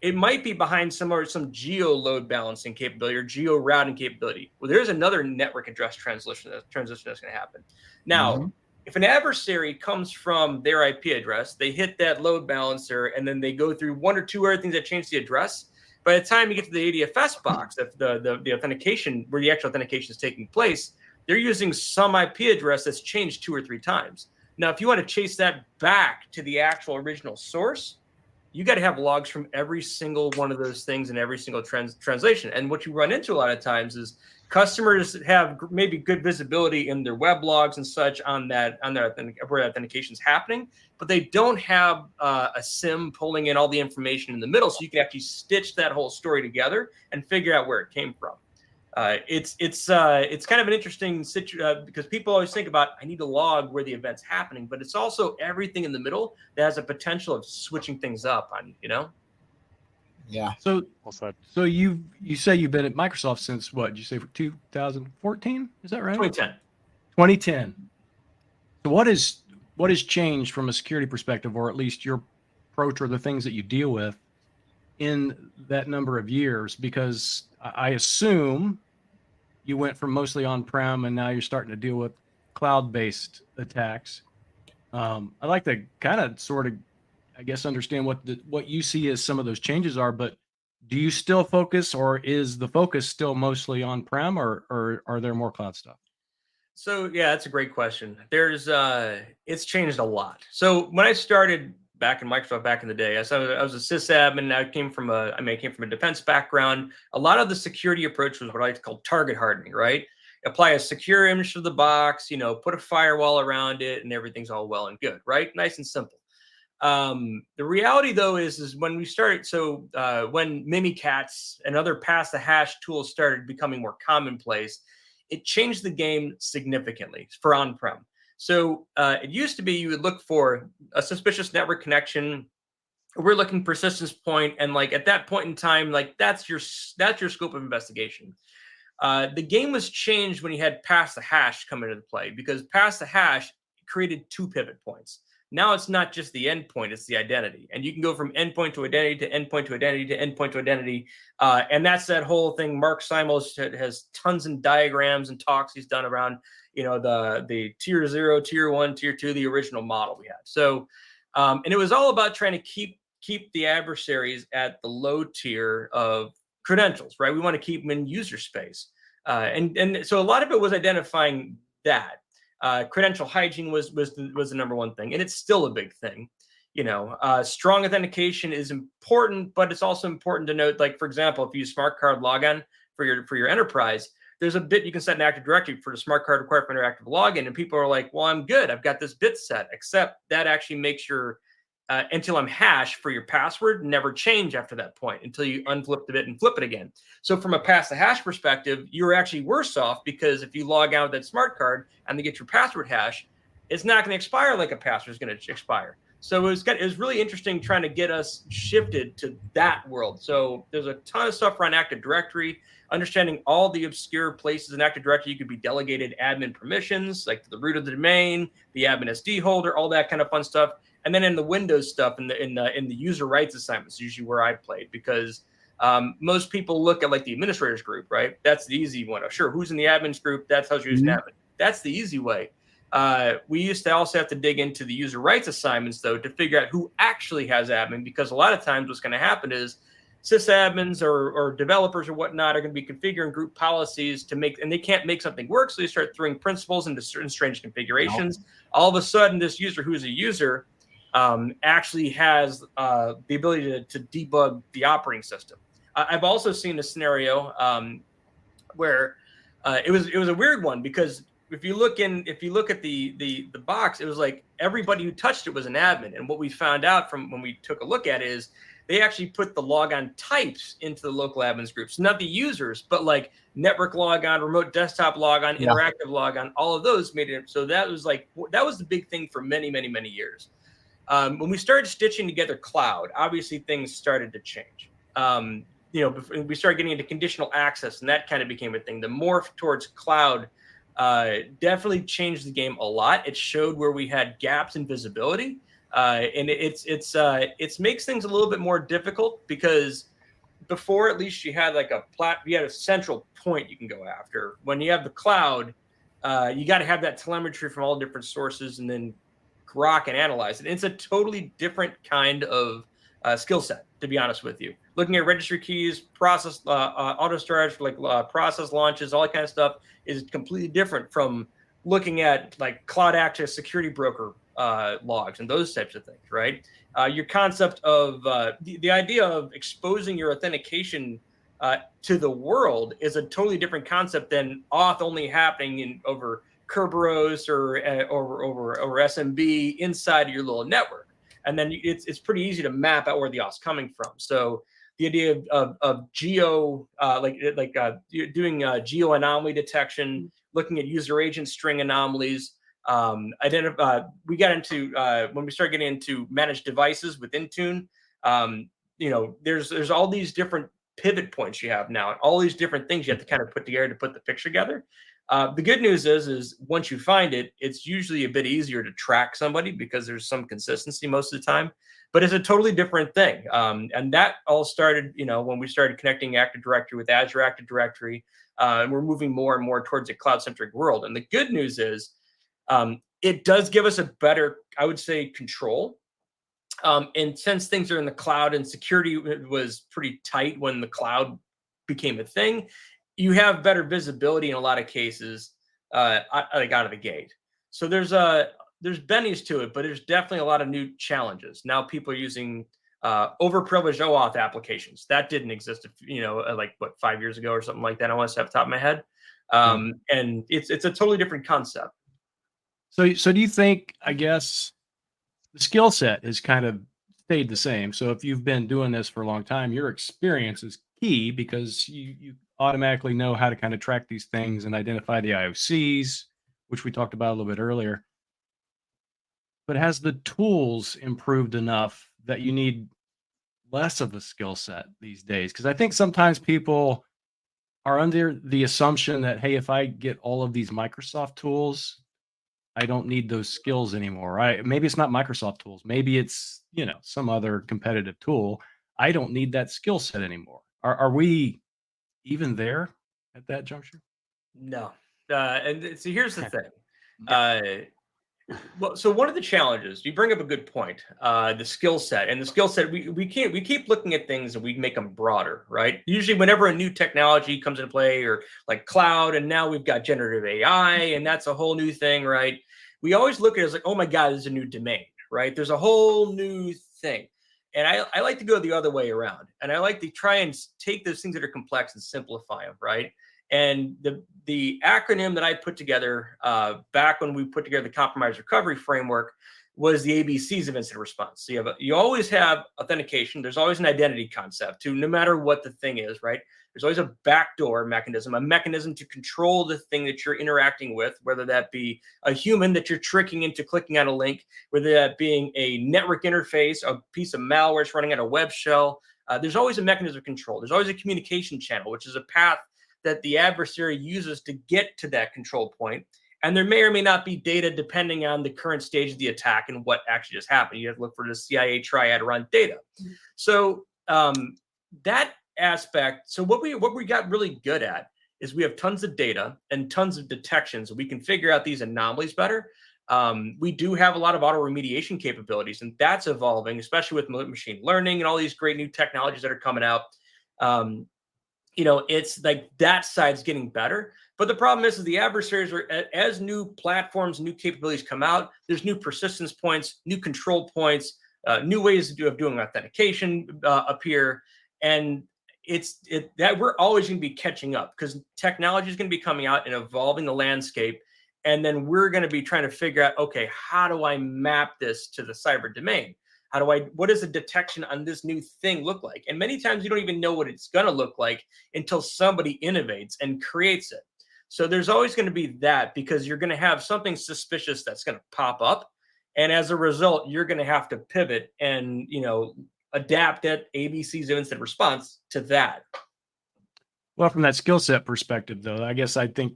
Speaker 5: It might be behind some geo load balancing capability or geo routing capability. Well, there's another network address transition that's going to happen. Now, if an adversary comes from their IP address, they hit that load balancer, and then they go through one or two other things that change the address. By the time you get to the ADFS box, the authentication, where the actual authentication is taking place, they're using some IP address that's changed 2 or 3 times. Now, if you want to chase that back to the actual original source, you got to have logs from every single one of those things and every single translation. And what you run into a lot of times is customers have maybe good visibility in their web logs and such on where authentication is happening, but they don't have a SIM pulling in all the information in the middle, so you can actually stitch that whole story together and figure out where it came from. It's kind of an interesting situation because people always think about, I need to log where the event's happening, but it's also everything in the middle that has a potential of switching things up on,
Speaker 1: Yeah.
Speaker 2: So you say you've been at Microsoft since what? Did you say for 2014? Is that right?
Speaker 5: 2010.
Speaker 2: 2010. So what has changed from a security perspective, or at least your approach or the things that you deal with in that number of years? Because I assume you went from mostly on-prem and now you're starting to deal with cloud-based attacks. I'd like to kind of sort of, I guess, understand what you see as some of those changes are, but do you still focus, or is the focus still mostly on-prem, or are there more cloud stuff?
Speaker 5: So yeah, that's a great question. It's changed a lot. So when I started back in Microsoft back in the day, I was a sysadmin. I came from a defense background. A lot of the security approach was what I like to call target hardening, right? Apply a secure image to the box, put a firewall around it, and everything's all well and good, right? Nice and simple. The reality, though, is when we started, when Mimikatz and other pass the hash tools started becoming more commonplace, it changed the game significantly for on-prem. So it used to be you would look for a suspicious network connection we're looking persistence point, and like at that point in time, like that's your scope of investigation. The game was changed when you had pass the hash come into play, because pass the hash created 2 pivot points. Now it's not just the endpoint, it's the identity. And you can go from endpoint to identity to endpoint to identity to endpoint to identity. And that's that whole thing. Mark Simos has tons of diagrams and talks he's done around, the tier 0, tier 1, tier 2, the original model we had. So, and it was all about trying to keep the adversaries at the low tier of credentials, right? We want to keep them in user space. And so a lot of it was identifying that. Credential hygiene was the number one thing, and it's still a big thing. Strong authentication is important, but it's also important to note, like, for example, if you use smart card login for your enterprise, there's a bit you can set in Active Directory for the smart card required for interactive login, and people are like, well, I'm good, I've got this bit set, except that actually makes your NTLM hash for your password never change after that point until you unflip the bit and flip it again. So from a pass the hash perspective, you're actually worse off, because if you log out with that smart card and they get your password hash, it's not going to expire like a password is going to expire. So it was really interesting trying to get us shifted to that world. So there's a ton of stuff around Active Directory, understanding all the obscure places in Active Directory you could be delegated admin permissions, like the root of the domain, the admin SD holder, all that kind of fun stuff. And then in the Windows stuff, in the user rights assignments, usually where I played, because most people look at like the administrators group, right? That's the easy one. Sure, who's in the admins group? That tells you who's an admin. That's the easy way. We used to also have to dig into the user rights assignments, though, to figure out who actually has admin, because a lot of times what's going to happen is sysadmins or developers or whatnot are going to be configuring group policies to make, and they can't make something work, so they start throwing principals into certain strange configurations. All of a sudden, this user who's a user actually has the ability to debug the operating system. I've also seen a scenario where it was a weird one, because if you look at the box, it was like everybody who touched it was an admin. And what we found out from when we took a look at it is they actually put the logon types into the local admins groups, not the users, but like network logon, remote desktop logon, interactive logon, all of those made it. So that was the big thing for many, many, many years. When we started stitching together cloud, obviously things started to change. We started getting into conditional access, and that kind of became a thing. The morph towards cloud definitely changed the game a lot. It showed where we had gaps in visibility, and it makes things a little bit more difficult, because before, at least, you had a central point you can go after. When you have the cloud, you got to have that telemetry from all different sources, and then grok and analyze it. It's a totally different kind of skill set, to be honest with you. Looking at registry keys, process, auto storage, process launches, all that kind of stuff is completely different from looking at like cloud access security broker logs and those types of things, right? Your concept of the idea of exposing your authentication to the world is a totally different concept than auth only happening over Kerberos or SMB inside of your little network. And then it's pretty easy to map out where the auth's coming from. So the idea of geo, doing geo anomaly detection, looking at user agent string anomalies, we got into when we started getting into managed devices with Intune. There's all these different pivot points you have now, and all these different things you have to kind of put together to put the picture together. The good news is once you find it, it's usually a bit easier to track somebody, because there's some consistency most of the time. But it's a totally different thing. And that all started, when we started connecting Active Directory with Azure Active Directory, and we're moving more and more towards a cloud-centric world. And the good news is it does give us a better, I would say, control. And since things are in the cloud and security was pretty tight when the cloud became a thing, you have better visibility in a lot of cases, out of the gate. So there's bennies to it, but there's definitely a lot of new challenges. Now people are using overprivileged OAuth applications. That didn't exist, 5 years ago or something like that. I want to say off the top of my head. And it's a totally different concept.
Speaker 2: So do you think, I guess, the skill set has kind of stayed the same? So if you've been doing this for a long time, your experience is key, because you automatically know how to kind of track these things and identify the IOCs, which we talked about a little bit earlier. But has the tools improved enough that you need less of a skill set these days? Because I think sometimes people are under the assumption that, hey, if I get all of these Microsoft tools, I don't need those skills anymore. Maybe it's not Microsoft tools. Maybe it's, some other competitive tool. I don't need that skill set anymore. Are we even there at that juncture?
Speaker 5: No. And so here's the thing. Well, so one of the challenges, you bring up a good point, the skill set. And the skill set, we keep looking at things and we make them broader, right? Usually whenever a new technology comes into play, or like cloud, and now we've got generative AI, and that's a whole new thing, right? We always look at it as like, oh my God, there's a new domain, right? There's a whole new thing. And I like to go the other way around. And I like to try and take those things that are complex and simplify them, right? And the acronym that I put together back when we put together the compromise recovery framework was the ABCs of incident response. So you always have authentication. There's always an identity concept to no matter what the thing is, right? There's always a backdoor mechanism, a mechanism to control the thing that you're interacting with, whether that be a human that you're tricking into clicking on a link, whether that being a network interface, a piece of malware that's running at a web shell. There's always a mechanism of control. There's always a communication channel, which is a path that the adversary uses to get to that control point. And there may or may not be data depending on the current stage of the attack and what actually just happened. You have to look for the CIA triad around data. Mm-hmm. So that aspect, so what we got really good at is we have tons of data and tons of detections. So we can figure out these anomalies better. We do have a lot of auto remediation capabilities, and that's evolving, especially with machine learning and all these great new technologies that are coming out. It's like that side's getting better. But the problem is the adversaries are, as new platforms, new capabilities come out, there's new persistence points, new control points, new ways of doing authentication appear. And that we're always going to be catching up because technology is going to be coming out and evolving the landscape. And then we're going to be trying to figure out, okay, how do I map this to the cyber domain? What does the detection on this new thing look like? And many times you don't even know what it's going to look like until somebody innovates and creates it. So there's always going to be that, because you're going to have something suspicious that's going to pop up. And as a result, you're going to have to pivot and, adapt that ABCs of incident response to that.
Speaker 2: Well, from that skill set perspective, though, I guess I think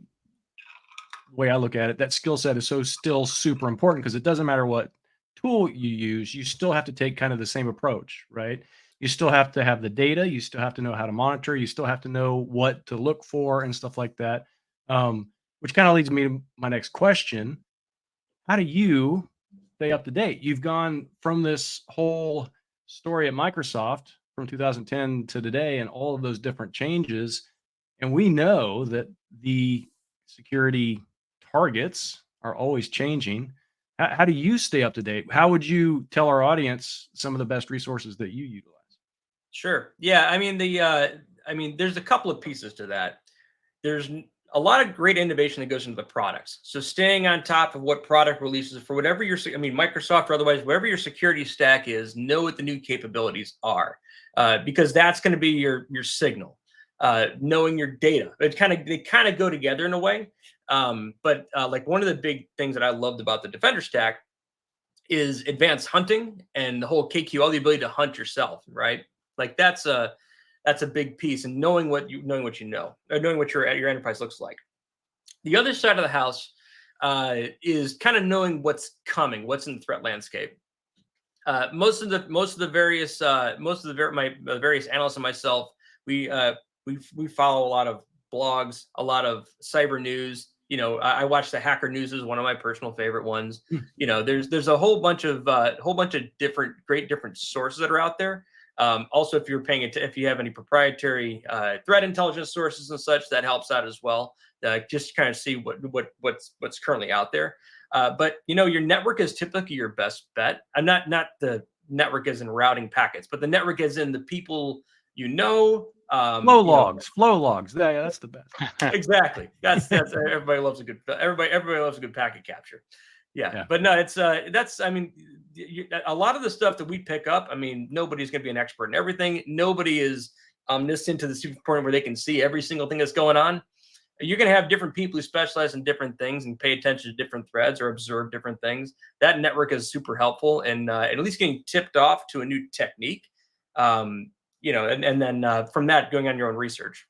Speaker 2: the way I look at it, that skill set is still super important, because it doesn't matter what tool you use, you still have to take kind of the same approach, right? You still have to have the data, you still have to know how to monitor, you still have to know what to look for and stuff like that. Which kind of leads me to my next question. How do you stay up to date? You've gone from this whole story at Microsoft from 2010 to today and all of those different changes. And we know that the security targets are always changing. How do you stay up to date? How would you tell our audience some of the best resources that you utilize?
Speaker 5: Sure. Yeah. I mean, there's a couple of pieces to that. There's a lot of great innovation that goes into the products. So staying on top of what product releases for whatever Microsoft or otherwise, whatever your security stack is, know what the new capabilities are, because that's going to be your signal. Knowing your data, they kind of go together in a way. But like one of the big things that I loved about the Defender stack is advanced hunting and the whole KQL, the ability to hunt yourself, right? Like that's a big piece, and knowing what you know, or knowing what your enterprise looks like. The other side of the house is kind of knowing what's coming, what's in the threat landscape. Most of the various analysts and myself, we follow a lot of blogs, a lot of cyber news. I watch the Hacker News is one of my personal favorite ones. There's a whole bunch of different sources that are out there. Also, if you have any proprietary threat intelligence sources and such, that helps out as well. Just kind of see what's currently out there. But your network is typically your best bet. I'm not the network as in routing packets, but the network as in the people flow
Speaker 2: logs. Yeah, that's the best.
Speaker 5: Exactly. That's everybody loves a good packet capture. Yeah. But no, it's a lot of the stuff that we pick up. Nobody's going to be an expert in everything. Nobody is omniscient to the super point where they can see every single thing that's going on. You're going to have different people who specialize in different things and pay attention to different threads or observe different things. That network is super helpful, and at least getting tipped off to a new technique And then from that going on your own research.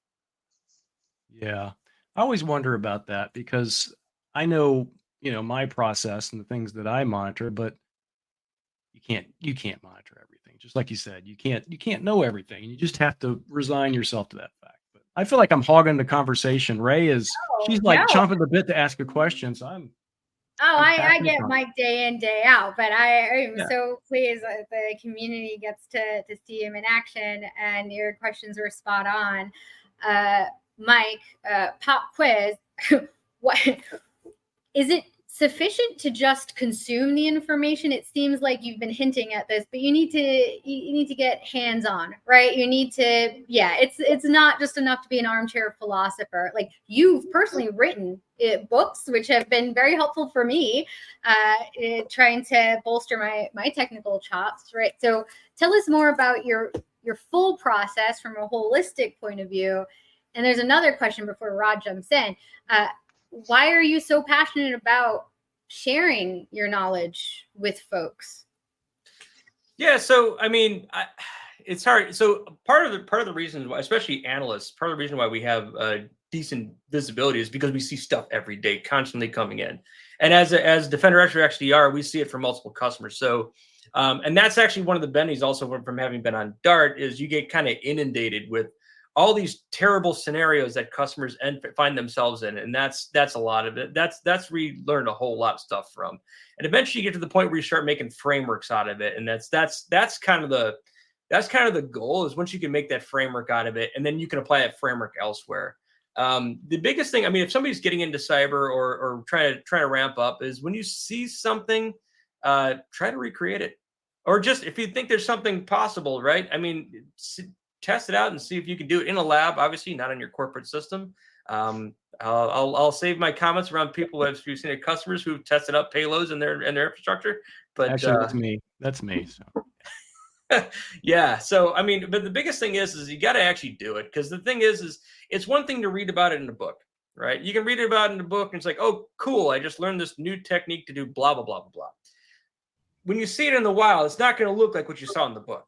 Speaker 2: Yeah. I always wonder about that because I know, my process and the things that I monitor, but you can't monitor everything. Just like you said, you can't know everything. You just have to resign yourself to that fact. But I feel like I'm hogging the conversation. Ray she's
Speaker 3: No.
Speaker 2: like chomping the bit to ask a question. So I'm
Speaker 3: I
Speaker 2: passionate
Speaker 3: get
Speaker 2: on it.
Speaker 3: Mike day in, day out, but I'm
Speaker 2: Yeah.
Speaker 3: so pleased that the community gets to see him in action, and your questions were spot on. Mike, pop quiz. What is it sufficient to just consume the information? It seems like you've been hinting at this, but you need to get hands-on, right? You need to, it's not just enough to be an armchair philosopher. Like, you've personally written books, which have been very helpful for me, trying to bolster my technical chops, right? So tell us more about your full process from a holistic point of view. And there's another question before Rod jumps in. Why are you so passionate about sharing your knowledge with folks?
Speaker 5: Yeah, so I mean, it's hard. So part of the reason why, especially analysts, part of the reason why we have decent visibility is because we see stuff every day, constantly coming in. And as Defender X or XDR, we see it from multiple customers. So, and that's actually one of the benefits also from having been on Dart is you get kind of inundated with all these terrible scenarios that customers find themselves in, and that's a lot of it. That's where you learn a whole lot of stuff from, and eventually you get to the point where you start making frameworks out of it, and that's kind of the goal is once you can make that framework out of it, and then you can apply that framework elsewhere. The biggest thing, I mean, if somebody's getting into cyber or trying to ramp up, is when you see something, try to recreate it, or just if you think there's something possible, right? I mean, test it out and see if you can do it in a lab. Obviously, not in your corporate system. I'll save my comments around people who have seen it, customers who've tested out payloads in their infrastructure. But
Speaker 2: Actually, that's me. That's me. So.
Speaker 5: Yeah. So I mean, but the biggest thing is you got to actually do it, because the thing is it's one thing to read about it in a book, right? You can read it about it in a book, and it's like, oh, cool, I just learned this new technique to do blah blah blah blah blah. When you see it in the wild, it's not going to look like what you saw in the book.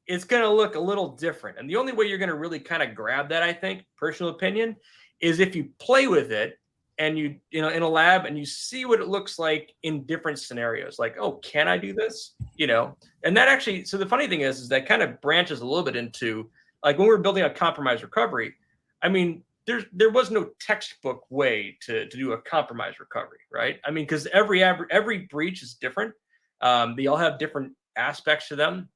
Speaker 5: It's going to look a little different. And the only way you're going to really kind of grab that, I think, personal opinion, is if you play with it and you in a lab and you see what it looks like in different scenarios. Like, oh, can I do this? And that actually, so the funny thing is that kind of branches a little bit into, like, when we were building a compromise recovery, I mean, there was no textbook way to do a compromise recovery, right? I mean, because every breach is different. They all have different aspects to them.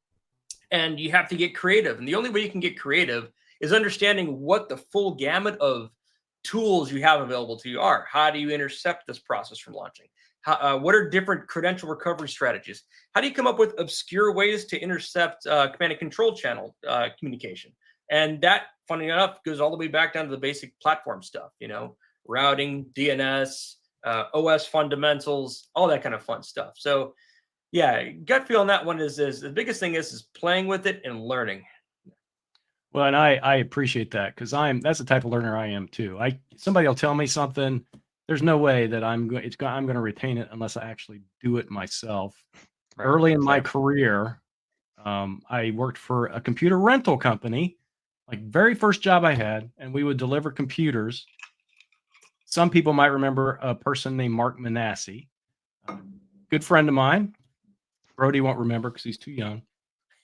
Speaker 5: And you have to get creative. And the only way you can get creative is understanding what the full gamut of tools you have available to you are. How do you intercept this process from launching? What are different credential recovery strategies? How do you come up with obscure ways to intercept command and control channel communication? And that, funny enough, goes all the way back down to the basic platform stuff, routing, DNS, OS fundamentals, all that kind of fun stuff. So yeah, gut feel on that one is the biggest thing is playing with it and learning.
Speaker 2: Well, and I appreciate that, because that's the type of learner I am too. Somebody will tell me something, there's no way that I'm going to retain it unless I actually do it myself. Right. Early in my career, I worked for a computer rental company, like very first job I had, and we would deliver computers. Some people might remember a person named Mark Manassi, good friend of mine. Brody won't remember because he's too young.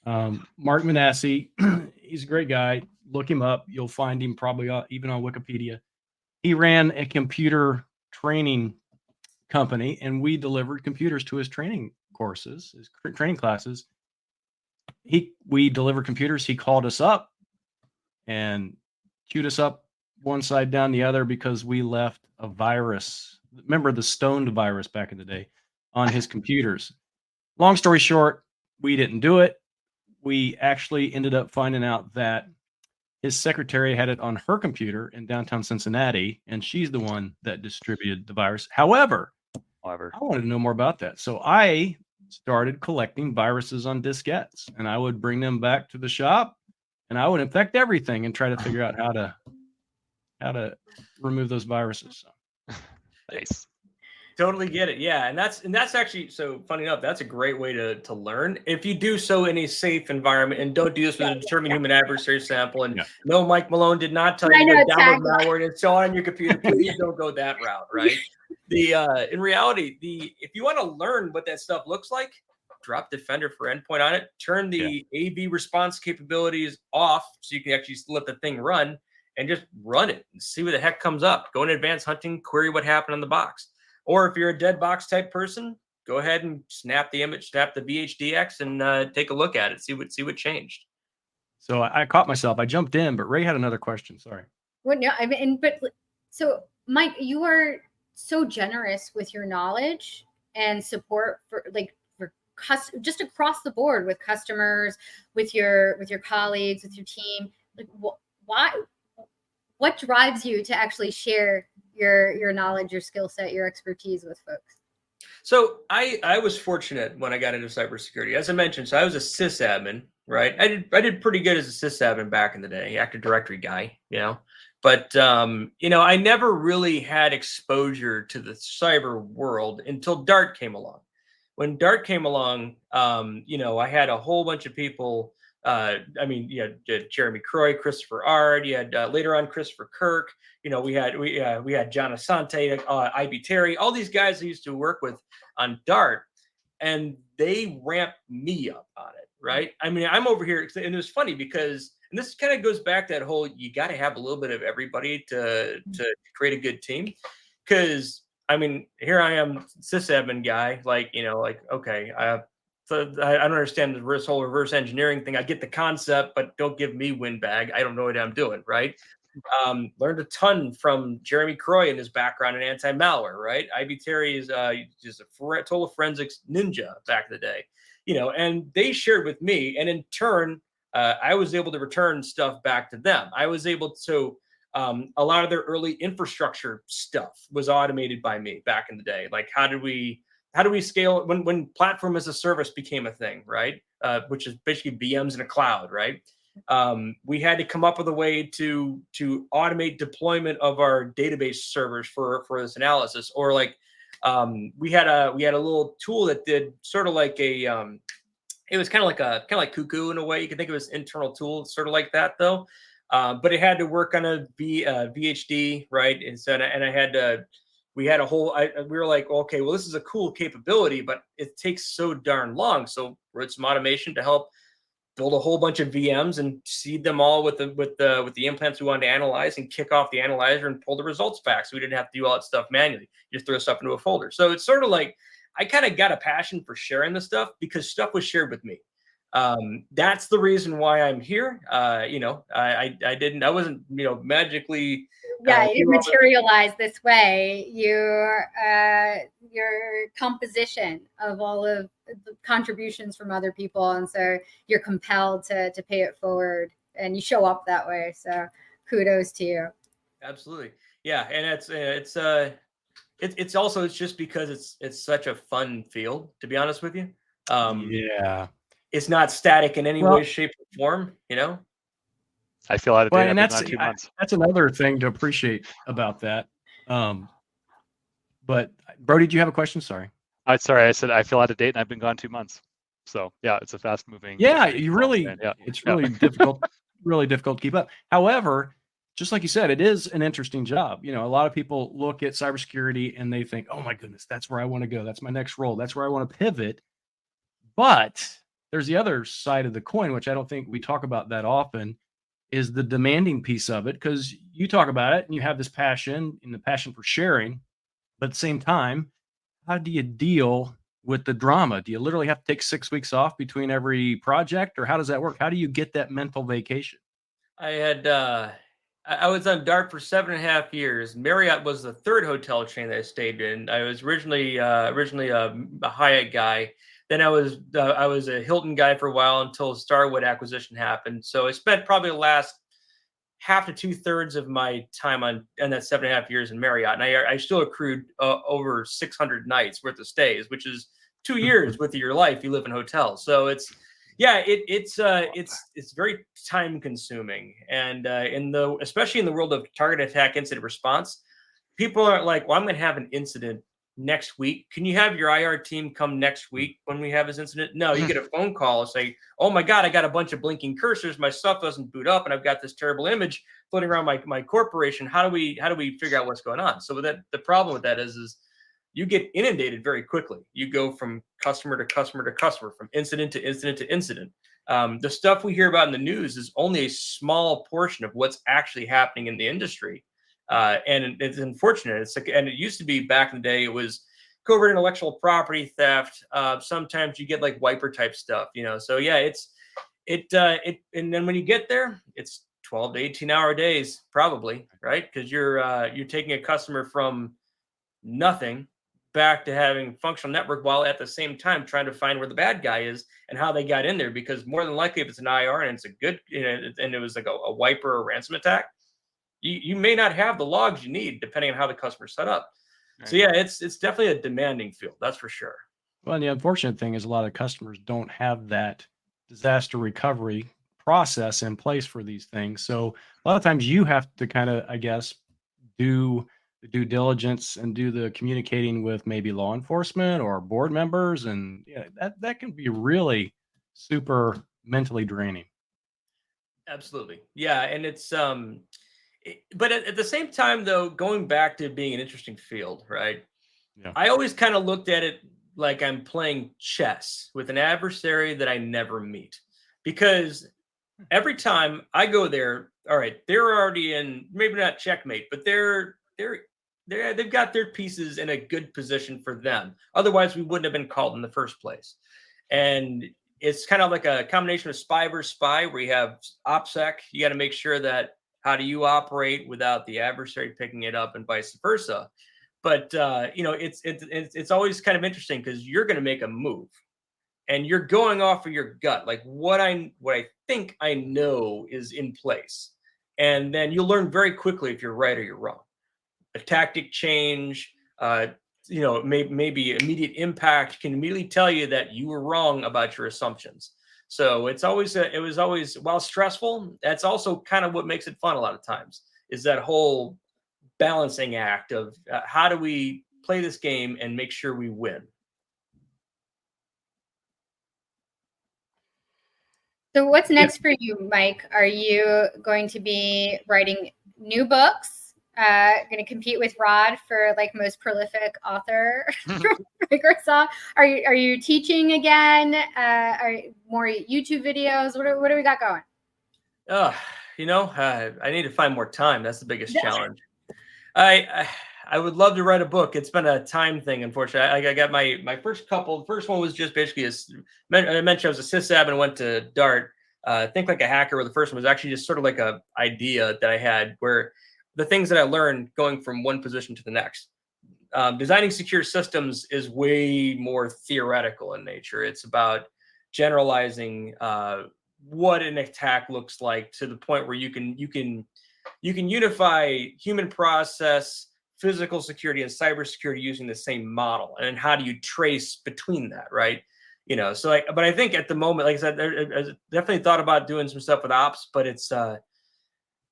Speaker 2: Mark Manassi, he's a great guy. Look him up. You'll find him probably even on Wikipedia. He ran a computer training company, and we delivered computers to his training courses, his training classes. We delivered computers. He called us up and queued us up one side down the other because we left a virus. Remember the stoned virus back in the day on his computers. Long story short, we didn't do it. We actually ended up finding out that his secretary had it on her computer in downtown Cincinnati, and she's the one that distributed the virus. However, I wanted to know more about that. So I started collecting viruses on diskettes, and I would bring them back to the shop, and I would infect everything and try to figure out how to remove those viruses. So.
Speaker 4: Nice.
Speaker 5: Totally get it. Yeah. And that's actually, so funny enough, that's a great way to learn if you do so in a safe environment, and don't do this with a determined human adversary sample. And no, Mike Malone did not tell you to go download malware and install it on your computer. Please don't go that route. Right. In reality, if you want to learn what that stuff looks like, drop Defender for Endpoint on it, turn the AV response capabilities off so you can actually let the thing run, and just run it and see what the heck comes up. Go in advanced hunting, query what happened on the box. Or if you're a dead box type person, go ahead and snap the image, snap the VHDX, and take a look at it. See what changed.
Speaker 2: So I caught myself. I jumped in, but Ray had another question. Sorry.
Speaker 3: Well, no, I mean, so Mike, you are so generous with your knowledge and support for just across the board with customers, with your colleagues, with your team. Like, why? What drives you to actually share your knowledge, your skill set, your expertise with folks?
Speaker 5: So I was fortunate when I got into cybersecurity. As I mentioned, so I was a sysadmin, right? I did pretty good as a sysadmin back in the day, Active Directory guy, But I never really had exposure to the cyber world until Dart came along. When Dart came along, I had a whole bunch of people. You had Jeremy Croy, Christopher Ard. You had later on Christopher Kirk. We had John Asante, IB Terry, all these guys I used to work with on Dart, and they ramped me up on it. Right? I mean, I'm over here, and it was funny because, and this kind of goes back to that whole, you got to have a little bit of everybody to create a good team. Because I mean, here I am, sysadmin guy, okay, so I don't understand the whole reverse engineering thing. I get the concept, but don't give me windbag. I don't know what I'm doing, right? Learned a ton from Jeremy Croy and his background in anti-malware, right? IB Terry is just a total forensics ninja back in the day, and they shared with me. And in turn, I was able to return stuff back to them. I was able to, a lot of their early infrastructure stuff was automated by me back in the day. Like, how do we scale when platform as a service became a thing, right? Which is basically VMs in a cloud, right? We had to come up with a way to automate deployment of our database servers for this analysis. Or we had a little tool that did sort of like it was kind of like Cuckoo in a way. You can think of it as an internal tool, sort of like that though. But it had to work on a VHD, right? And so, we had a whole, we were like, okay, well, this is a cool capability, but it takes so darn long. So wrote some automation to help build a whole bunch of VMs and seed them all with the implants we wanted to analyze, and kick off the analyzer and pull the results back. So we didn't have to do all that stuff manually. You just throw stuff into a folder. So it's sort of like, I kind of got a passion for sharing this stuff because stuff was shared with me. That's the reason why I'm here. I wasn't, magically.
Speaker 3: Yeah, it materialized this way. Your composition of all of the contributions from other people, and so you're compelled to pay it forward, and you show up that way. So kudos to you.
Speaker 5: Absolutely, yeah, and it's also just because it's such a fun field, to be honest with you. It's not static in any way, shape, or form.
Speaker 4: I feel out of date.
Speaker 2: And that's another thing to appreciate about that. But Brody, do you have a question? Sorry.
Speaker 4: Sorry, I said I feel out of date, and I've been gone 2 months. So yeah, it's a fast moving.
Speaker 2: Yeah, it's really difficult, really difficult to keep up. However, just like you said, it is an interesting job. A lot of people look at cybersecurity and they think, oh my goodness, that's where I want to go. That's my next role. That's where I want to pivot. But there's the other side of the coin, which I don't think we talk about that often, is the demanding piece of it. Because you talk about it and you have this passion and the passion for sharing, but at the same time, how do you deal with the drama? Do you literally have to take 6 weeks off between every project, or how does that work? How do you get that mental vacation?
Speaker 5: I was on Dart for 7.5 years. Marriott was the third hotel chain that I stayed in. I was originally a Hyatt guy. Then I was a Hilton guy for a while until the Starwood acquisition happened. So I spent probably the last half to 2/3 of my time in that 7.5 years in Marriott, and I still accrued over 600 nights worth of stays, which is 2 years with your life you live in hotels. So it's very time consuming, and especially in the world of target attack incident response, people are like, well, I'm going to have an incident next week. Can you have your IR team come next week when we have this incident? No, you get a phone call and say, oh my God, I got a bunch of blinking cursors. My stuff doesn't boot up and I've got this terrible image floating around my corporation. How do we figure out what's going on? So that the problem with that is you get inundated very quickly. You go from customer to customer to customer, from incident to incident to incident. The stuff we hear about in the news is only a small portion of what's actually happening in the industry. And it's unfortunate. It's like, and it used to be back in the day, it was covert intellectual property theft. Sometimes you get like wiper type stuff, So yeah, and then when you get there, it's 12 to 18-hour days, probably, right? Because you're taking a customer from nothing back to having functional network, while at the same time trying to find where the bad guy is and how they got in there. Because more than likely, if it's an IR and it's a good, and it was like a wiper or a ransom attack, you may not have the logs you need depending on how the customer's set up. Right. So yeah, it's definitely a demanding field, that's for sure.
Speaker 2: Well, and the unfortunate thing is a lot of customers don't have that disaster recovery process in place for these things. So a lot of times you have to kind of, I guess, do the due diligence and do the communicating with maybe law enforcement or board members, and that can be really super mentally draining.
Speaker 5: Absolutely, yeah, and it's but at the same time, though, going back to being an interesting field, right? Yeah. I always kind of looked at it like I'm playing chess with an adversary that I never meet, because every time I go there, all right, they're already in, maybe not checkmate, but they've got their pieces in a good position for them. Otherwise, we wouldn't have been called in the first place. And it's kind of like a combination of spy versus spy, where you have OPSEC. You got to make sure that how do you operate without the adversary picking it up, and vice versa. But it's always kind of interesting, because you're going to make a move, and you're going off of your gut, like what I think I know is in place, and then you'll learn very quickly if you're right or you're wrong. A tactic change, maybe immediate impact can immediately tell you that you were wrong about your assumptions. So it was always, while stressful, that's also kind of what makes it fun a lot of times, is that whole balancing act of how do we play this game and make sure we win.
Speaker 3: So what's next for you, Mike? Are you going to be writing new books? Going to compete with Rod for like most prolific author from Microsoft? Are you teaching again? Are more YouTube videos? What do we got going?
Speaker 5: I need to find more time. That's the biggest challenge. I would love to write a book. It's been a time thing, unfortunately. I got my first couple. The first one was just basically, I mentioned I was a sysadmin and went to Dart. Think Like a Hacker, where the first one was actually just sort of like a idea that I had, where the things that I learned going from one position to the next. Designing secure systems is way more theoretical in nature. It's about generalizing what an attack looks like, to the point where you can unify human process, physical security, and cybersecurity using the same model. And how do you trace between that, right? But I think at the moment, like I said, I definitely thought about doing some stuff with ops, but it's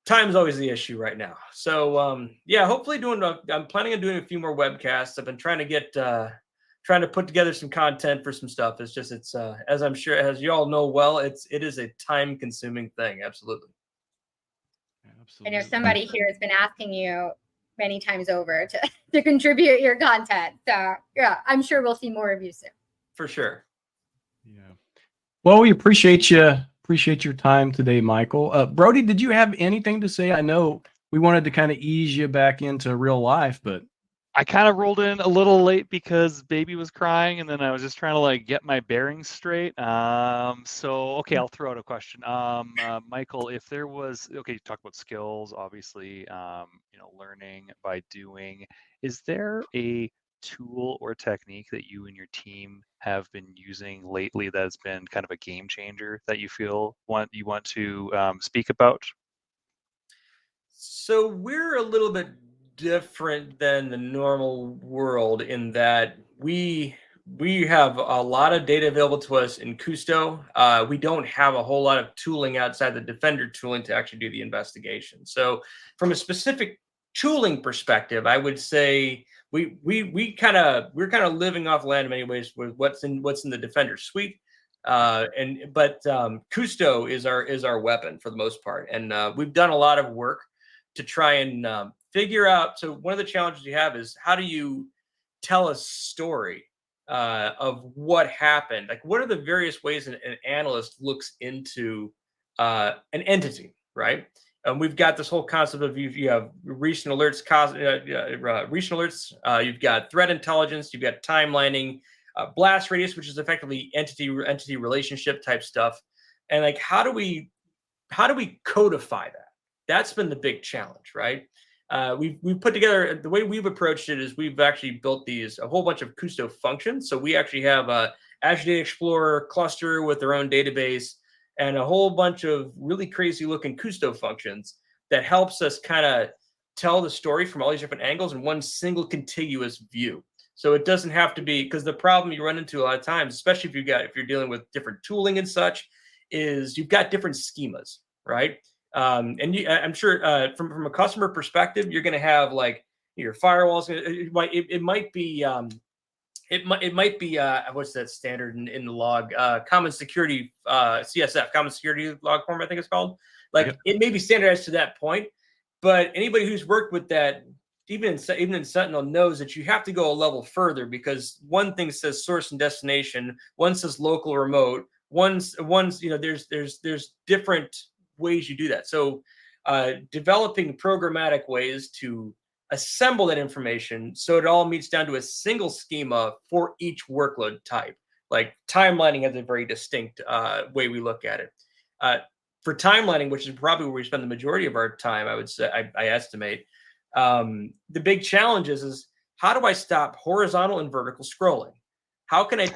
Speaker 5: time's always the issue right now. So hopefully I'm planning on doing a few more webcasts. I've been trying to put together some content for some stuff. It's as I'm sure, as you all know well, it is a time consuming thing. Absolutely.
Speaker 3: I know somebody here has been asking you many times over to contribute your content. So yeah, I'm sure we'll see more of you soon.
Speaker 5: For sure.
Speaker 2: Yeah. Well, we appreciate you. Appreciate your time today, Michael. Brody, did you have anything to say? I know we wanted to kind of ease you back into real life, but
Speaker 4: I kind of rolled in a little late because baby was crying, and then I was just trying to get my bearings straight. Okay, I'll throw out a question. Michael, if there was, you talk about skills, obviously, learning by doing. Is there a tool or technique that you and your team have been using lately that's been kind of a game changer that you feel you want to speak about?
Speaker 5: So we're a little bit different than the normal world in that we have a lot of data available to us in Custo. We don't have a whole lot of tooling outside the Defender tooling to actually do the investigation. So from a specific tooling perspective, I would say we're kind of living off land in many ways with what's in the Defender suite. But Custo is our weapon for the most part, and we've done a lot of work to try and figure out. So one of the challenges you have is, how do you tell a story of what happened? Like, what are the various ways an analyst looks into an entity, right? We've got this whole concept of you have recent alerts, you've got threat intelligence, you've got timelining, blast radius, which is effectively entity relationship type stuff. And like, how do we codify that? That's been the big challenge, right? We've put together, the way we've approached it is we've actually built a whole bunch of Custo functions. So we actually have a Azure Data Explorer cluster with their own database, and a whole bunch of really crazy looking Custo functions that helps us kind of tell the story from all these different angles in one single contiguous view. So it doesn't have to be, because the problem you run into a lot of times, especially if you're dealing with different tooling and such, is you've got different schemas, right? I'm sure from a customer perspective, you're going to have like your firewalls. It might be what's that standard in the log? Common security CSF, common security log form, I think it's called. Like, yep. It may be standardized to that point, but anybody who's worked with that, even in Sentinel, knows that you have to go a level further, because one thing says source and destination, one says local remote, one's there's different ways you do that. So developing programmatic ways to assemble that information so it all meets down to a single schema for each workload type. Like, timelining has a very distinct way we look at it. For timelining, which is probably where we spend the majority of our time, I would say, I estimate, the big challenge is how do I stop horizontal and vertical scrolling? How can I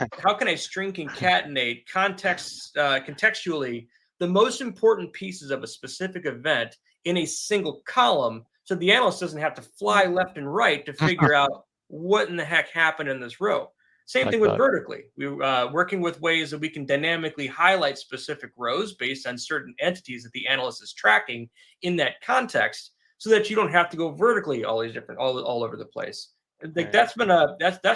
Speaker 5: string concatenate contextually the most important pieces of a specific event in a single column, so the analyst doesn't have to fly left and right to figure out what in the heck happened in this row? Same thing with vertically. We're working with ways that we can dynamically highlight specific rows based on certain entities that the analyst is tracking in that context, so that you don't have to go vertically all over the place. Like, that's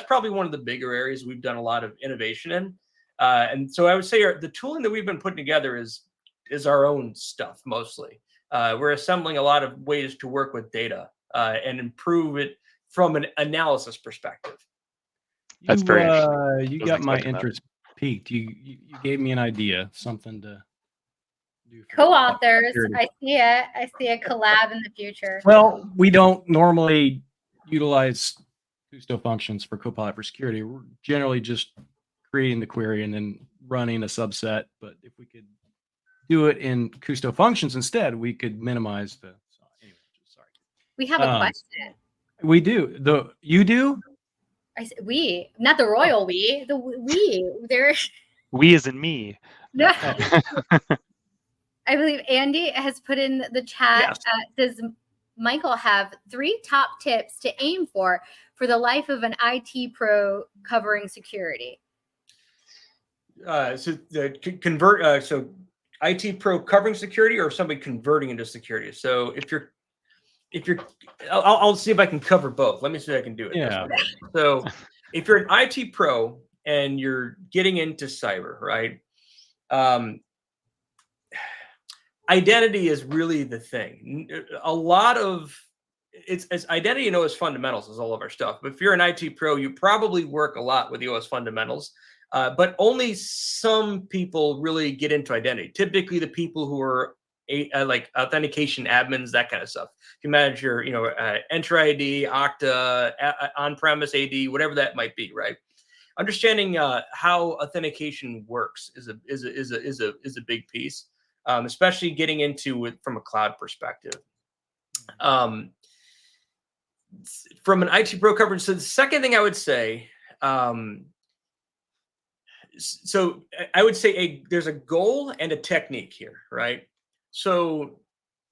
Speaker 5: probably one of the bigger areas we've done a lot of innovation in. And so I would say the tooling that we've been putting together is our own stuff mostly. We're assembling a lot of ways to work with data and improve it from an analysis perspective.
Speaker 4: That's very interesting.
Speaker 2: You got my interest piqued. You gave me an idea, something to do.
Speaker 3: Co-authors, I see it. I see a collab in the future.
Speaker 2: Well, we don't normally utilize Custo functions for Copilot for security. We're generally just creating the query and then running a subset. But if we could do it in Custo functions instead, we could minimize the. Anyway, sorry.
Speaker 3: We have a question.
Speaker 2: We do. You do?
Speaker 3: I said we, not the royal we. The we. There.
Speaker 4: We as in me.
Speaker 3: No. I believe Andy has put in the chat. Does Michael have 3 top tips to aim for the life of an IT pro covering security?
Speaker 5: So IT pro covering security, or somebody converting into security. So if you're, I'll see if I can cover both. Let me see if I can do it.
Speaker 2: Yeah.
Speaker 5: So if you're an IT pro and you're getting into cyber, right? Identity is really the thing. A lot of it's identity and OS fundamentals is all of our stuff. But if you're an IT pro, you probably work a lot with the OS fundamentals. But only some people really get into identity. Typically, the people who are like authentication admins, that kind of stuff. You manage your, Enter ID, Okta, on-premise AD, whatever that might be, right? Understanding how authentication works is a big piece, especially getting into it from a cloud perspective. From an IT pro coverage, so the second thing I would say. So I would say there's a goal and a technique here, right? So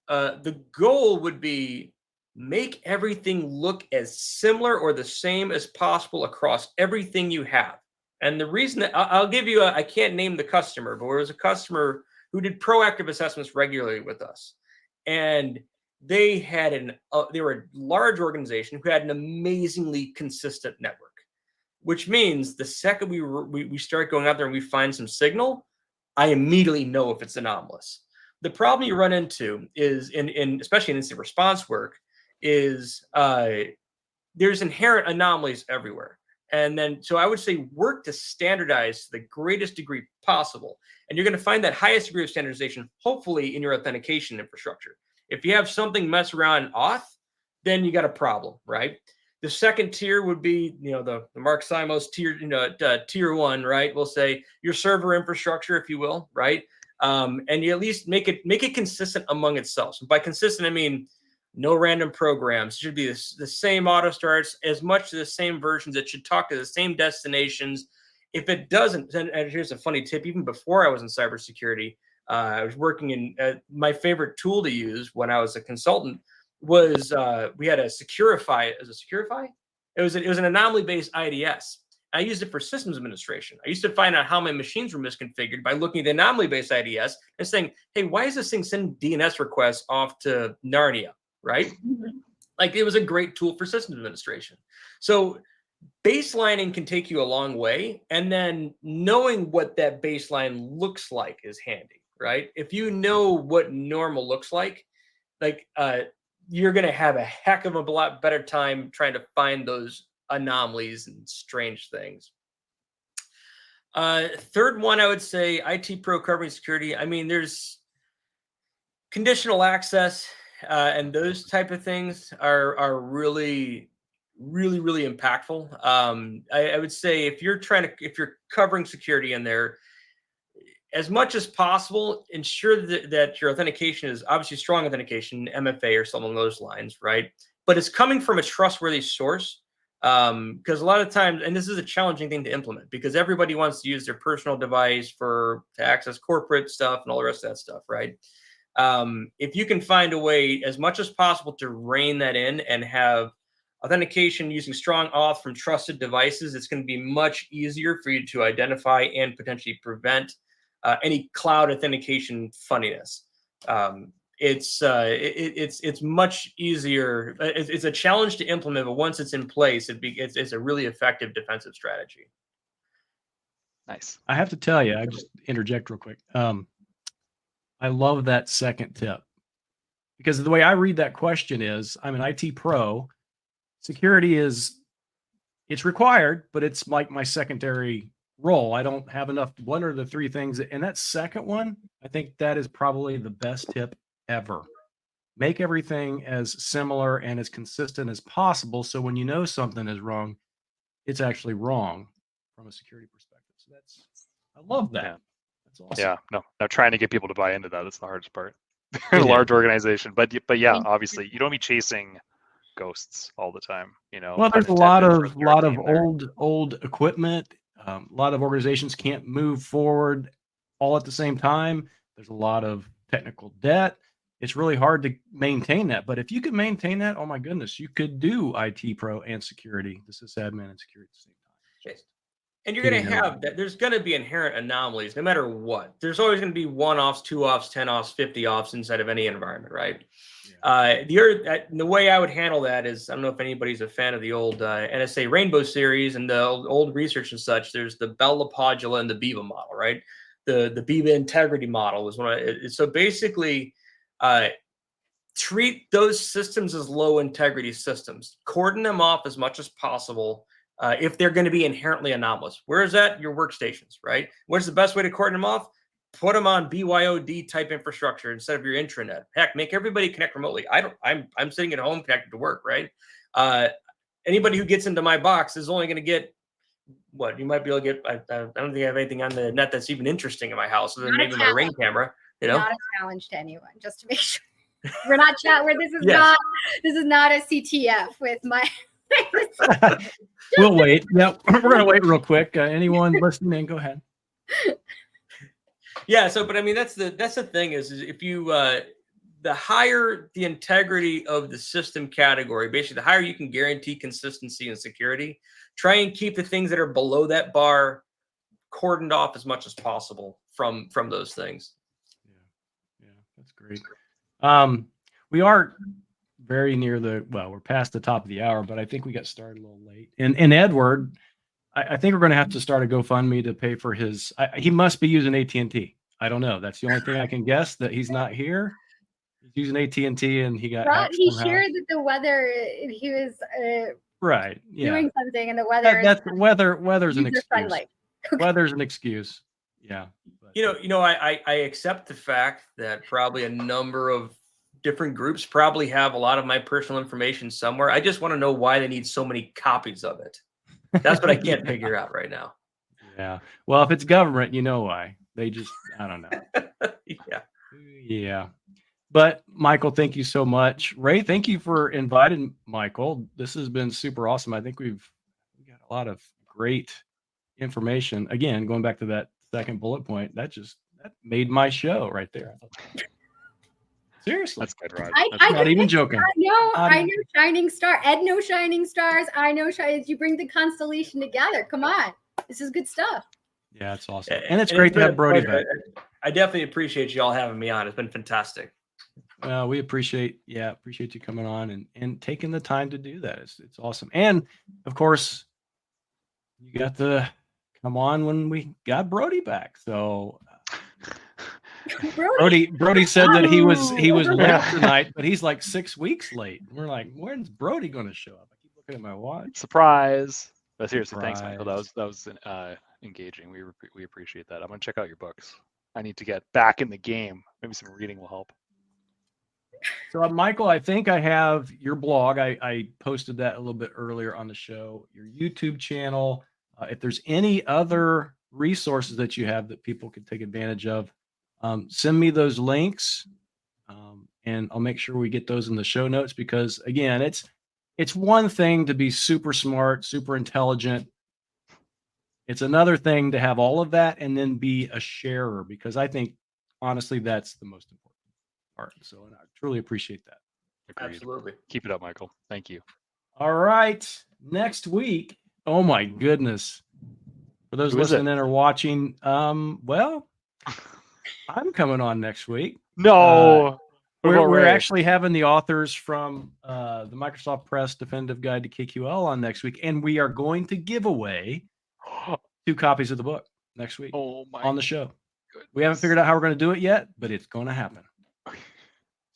Speaker 5: the goal would be make everything look as similar or the same as possible across everything you have. And the reason that I'll give you, I can't name the customer, but there was a customer who did proactive assessments regularly with us. And they were a large organization who had an amazingly consistent network, which means the second we start going out there and we find some signal, I immediately know if it's anomalous. The problem you run into is especially in incident response work is there's inherent anomalies everywhere. And then, so I would say work to standardize to the greatest degree possible. And you're going to find that highest degree of standardization, hopefully, in your authentication infrastructure. If you have something mess around in auth, then you got a problem, right? The second tier would be, the Mark Simos tier, tier one, right? We'll say your server infrastructure, if you will, right? And you at least make it consistent among itself. So by consistent, I mean no random programs. It should be the same auto starts, as much the same versions. It should talk to the same destinations. If it doesn't, and here's a funny tip, even before I was in cybersecurity, I was working in my favorite tool to use when I was a consultant was we had a Securify. Is it Securify? It was an anomaly-based IDS. I used it for systems administration. I used to find out how my machines were misconfigured by looking at the anomaly-based IDS and saying, hey, why is this thing sending DNS requests off to Narnia? Right? Like, it was a great tool for systems administration. So baselining can take you a long way. And then knowing what that baseline looks like is handy, right? If you know what normal looks like you're going to have a heck of a lot better time trying to find those anomalies and strange things. Third one, I would say IT Pro covering security. I mean, there's conditional access and those type of things are really, really, really impactful. I would say if you're covering security in there, as much as possible, ensure that your authentication is obviously strong authentication, MFA or something along those lines, right? But it's coming from a trustworthy source. Because a lot of times, and this is a challenging thing to implement, because everybody wants to use their personal device to access corporate stuff and all the rest of that stuff, right? If you can find a way as much as possible to rein that in and have authentication using strong auth from trusted devices, it's going to be much easier for you to identify and potentially prevent any cloud authentication funniness. It's much easier. It's a challenge to implement, but once it's in place, it's a really effective defensive strategy.
Speaker 4: Nice.
Speaker 2: I have to tell you, I just interject real quick. I love that second tip, because the way I read that question is, I'm an IT pro. Security it's required, but it's like my secondary role. I don't have enough. One or the three things. And that second one, I think that is probably the best tip ever. Make everything as similar and as consistent as possible. So when you know something is wrong, it's actually wrong from a security perspective. So I love that.
Speaker 4: Yeah.
Speaker 2: That's awesome.
Speaker 4: Yeah. No, trying to get people to buy into that is the hardest part. A large organization, but yeah, obviously you don't be chasing ghosts all the time.
Speaker 2: Well, there's a lot of old equipment. A lot of organizations can't move forward all at the same time. There's a lot of technical debt. It's really hard to maintain that. But if you could maintain that, oh my goodness, you could do IT pro and security, the sysadmin and security at the same time.
Speaker 5: Okay. And you're going to have that. There's going to be inherent anomalies no matter what. There's always going to be 1-offs, 2-offs, 10-offs, 50-offs inside of any environment, right? Yeah. The way I would handle that is, I don't know if anybody's a fan of the old NSA Rainbow series and the old research and such. There's the Bell LaPadula and the BIBA model, right? The BIBA integrity model was so basically treat those systems as low integrity systems. Cordon them off as much as possible. If they're going to be inherently anomalous. Where is that? Your workstations, right? What's the best way to cordon them off? Put them on BYOD type infrastructure instead of your intranet. Heck, make everybody connect remotely. I'm sitting at home connected to work, right? Anybody who gets into my box is only going to get what you might be able to get. I don't think I have anything on the net that's even interesting in my house, other than maybe my Ring camera.
Speaker 3: Not a challenge to anyone, just to make sure we're not this is not a CTF with my.
Speaker 2: We'll wait. Yeah, we're going to wait real quick. Anyone listening, go ahead.
Speaker 5: Yeah. So, but I mean, that's the thing is if you, the higher the integrity of the system category, basically the higher you can guarantee consistency and security, try and keep the things that are below that bar cordoned off as much as possible from those things.
Speaker 2: Yeah. That's great. we are very near we're past the top of the hour, but I think we got started a little late. And Edward, I think we're going to have to start a GoFundMe to pay for his. He must be using AT&T. I don't know. That's the only thing I can guess, that he's not here. He's using AT&T, and he got hacked
Speaker 3: He
Speaker 2: somehow.
Speaker 3: shared that the weather. He was
Speaker 2: Right. Yeah.
Speaker 3: doing something, and the weather.
Speaker 2: That's weather's an excuse.
Speaker 3: friendly.
Speaker 2: Weather's an excuse. Yeah. But,
Speaker 5: I accept the fact that probably a number of different groups probably have a lot of my personal information somewhere. I just want to know why they need so many copies of it. That's what I can't figure out right now.
Speaker 2: Yeah. Well, if it's government, you know why. They just, I don't know.
Speaker 5: Yeah.
Speaker 2: Yeah. But Michael, thank you so much. Ray, thank you for inviting Michael. This has been super awesome. I think we got a lot of great information. Again, going back to that second bullet point, that made my show right there. Seriously.
Speaker 4: That's good, Rod.
Speaker 2: I'm not even joking.
Speaker 3: I know shining star. Ed knows shining stars. I know shining. You bring the constellation together. Come on. This is good stuff.
Speaker 2: Yeah, it's awesome. And it's great to have Brody back.
Speaker 5: I definitely appreciate you all having me on. It's been fantastic.
Speaker 2: Well, we appreciate you coming on and taking the time to do that. It's awesome. And of course, you got to come on when we got Brody back. So Brody said that he was late tonight, but he's like 6 weeks late. And we're like, when's Brody going to show up? I keep looking at my watch.
Speaker 4: Surprise! But seriously, thanks, Michael. That was engaging. We appreciate that. I'm gonna check out your books. I need to get back in the game. Maybe some reading will help.
Speaker 2: So, Michael, I think I have your blog. I posted that a little bit earlier on the show. Your YouTube channel. If there's any other resources that you have that people could take advantage of, send me those links, and I'll make sure we get those in the show notes. Because again, it's one thing to be super smart, super intelligent. It's another thing to have all of that and then be a sharer, because I think honestly that's the most important part. So I truly appreciate that.
Speaker 4: Agreed.
Speaker 5: Absolutely.
Speaker 4: Keep it up, Michael. Thank you.
Speaker 2: All right. Next week. Oh my goodness. For those listening in or watching, well, I'm coming on next week.
Speaker 4: No.
Speaker 2: We're actually having the authors from the Microsoft Press Definitive Guide to KQL on next week, and we are going to give away 2 copies of the book next week on the show.
Speaker 4: Goodness.
Speaker 2: We haven't figured out how we're going to do it yet, but it's going to happen.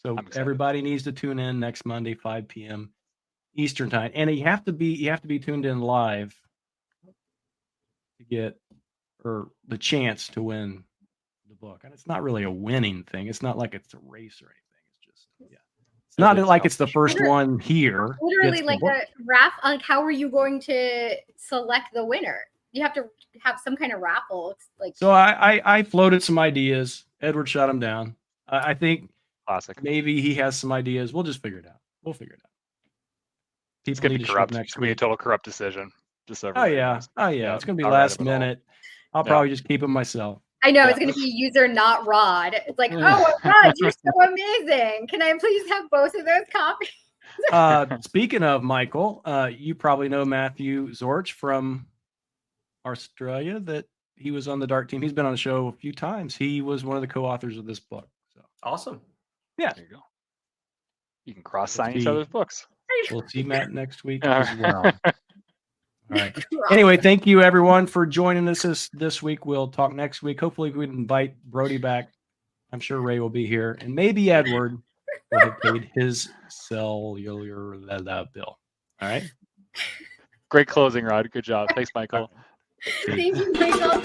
Speaker 2: So everybody needs to tune in next Monday, 5 p.m. Eastern time, and you have to be tuned in live to get the chance to win the book. And it's not really a winning thing. It's not like it's a race or anything. It's not like it's the first one here.
Speaker 3: Literally like a raffle. Like, how are you going to select the winner? You have to have some kind of raffle.
Speaker 2: So I floated some ideas. Edward shot them down. I think
Speaker 4: classic.
Speaker 2: Maybe he has some ideas. We'll just figure it out. We'll figure it out.
Speaker 4: It's gonna be corrupt. It's gonna be a total corrupt decision. Just so
Speaker 2: Oh yeah. It's gonna be last minute. I'll probably just keep them myself.
Speaker 3: I know it's going to be user not Rod. It's like, oh, Rod, you're so amazing. Can I please have both of those copies?
Speaker 2: Speaking of Michael, you probably know Matthew Zorch from Australia. That he was on the Dark Team. He's been on the show a few times. He was one of the co-authors of this book. So
Speaker 5: awesome.
Speaker 2: Yeah,
Speaker 4: there you go. You can cross-sign each other's books.
Speaker 2: We'll see Matt next week as well. All right. Anyway, thank you everyone for joining us this week. We'll talk next week. Hopefully we can invite Brody back. I'm sure Ray will be here, and maybe Edward will have paid his cellular bill. All right.
Speaker 4: Great closing, Rod. Good job. Thanks, Michael.
Speaker 3: Thank you, Michael.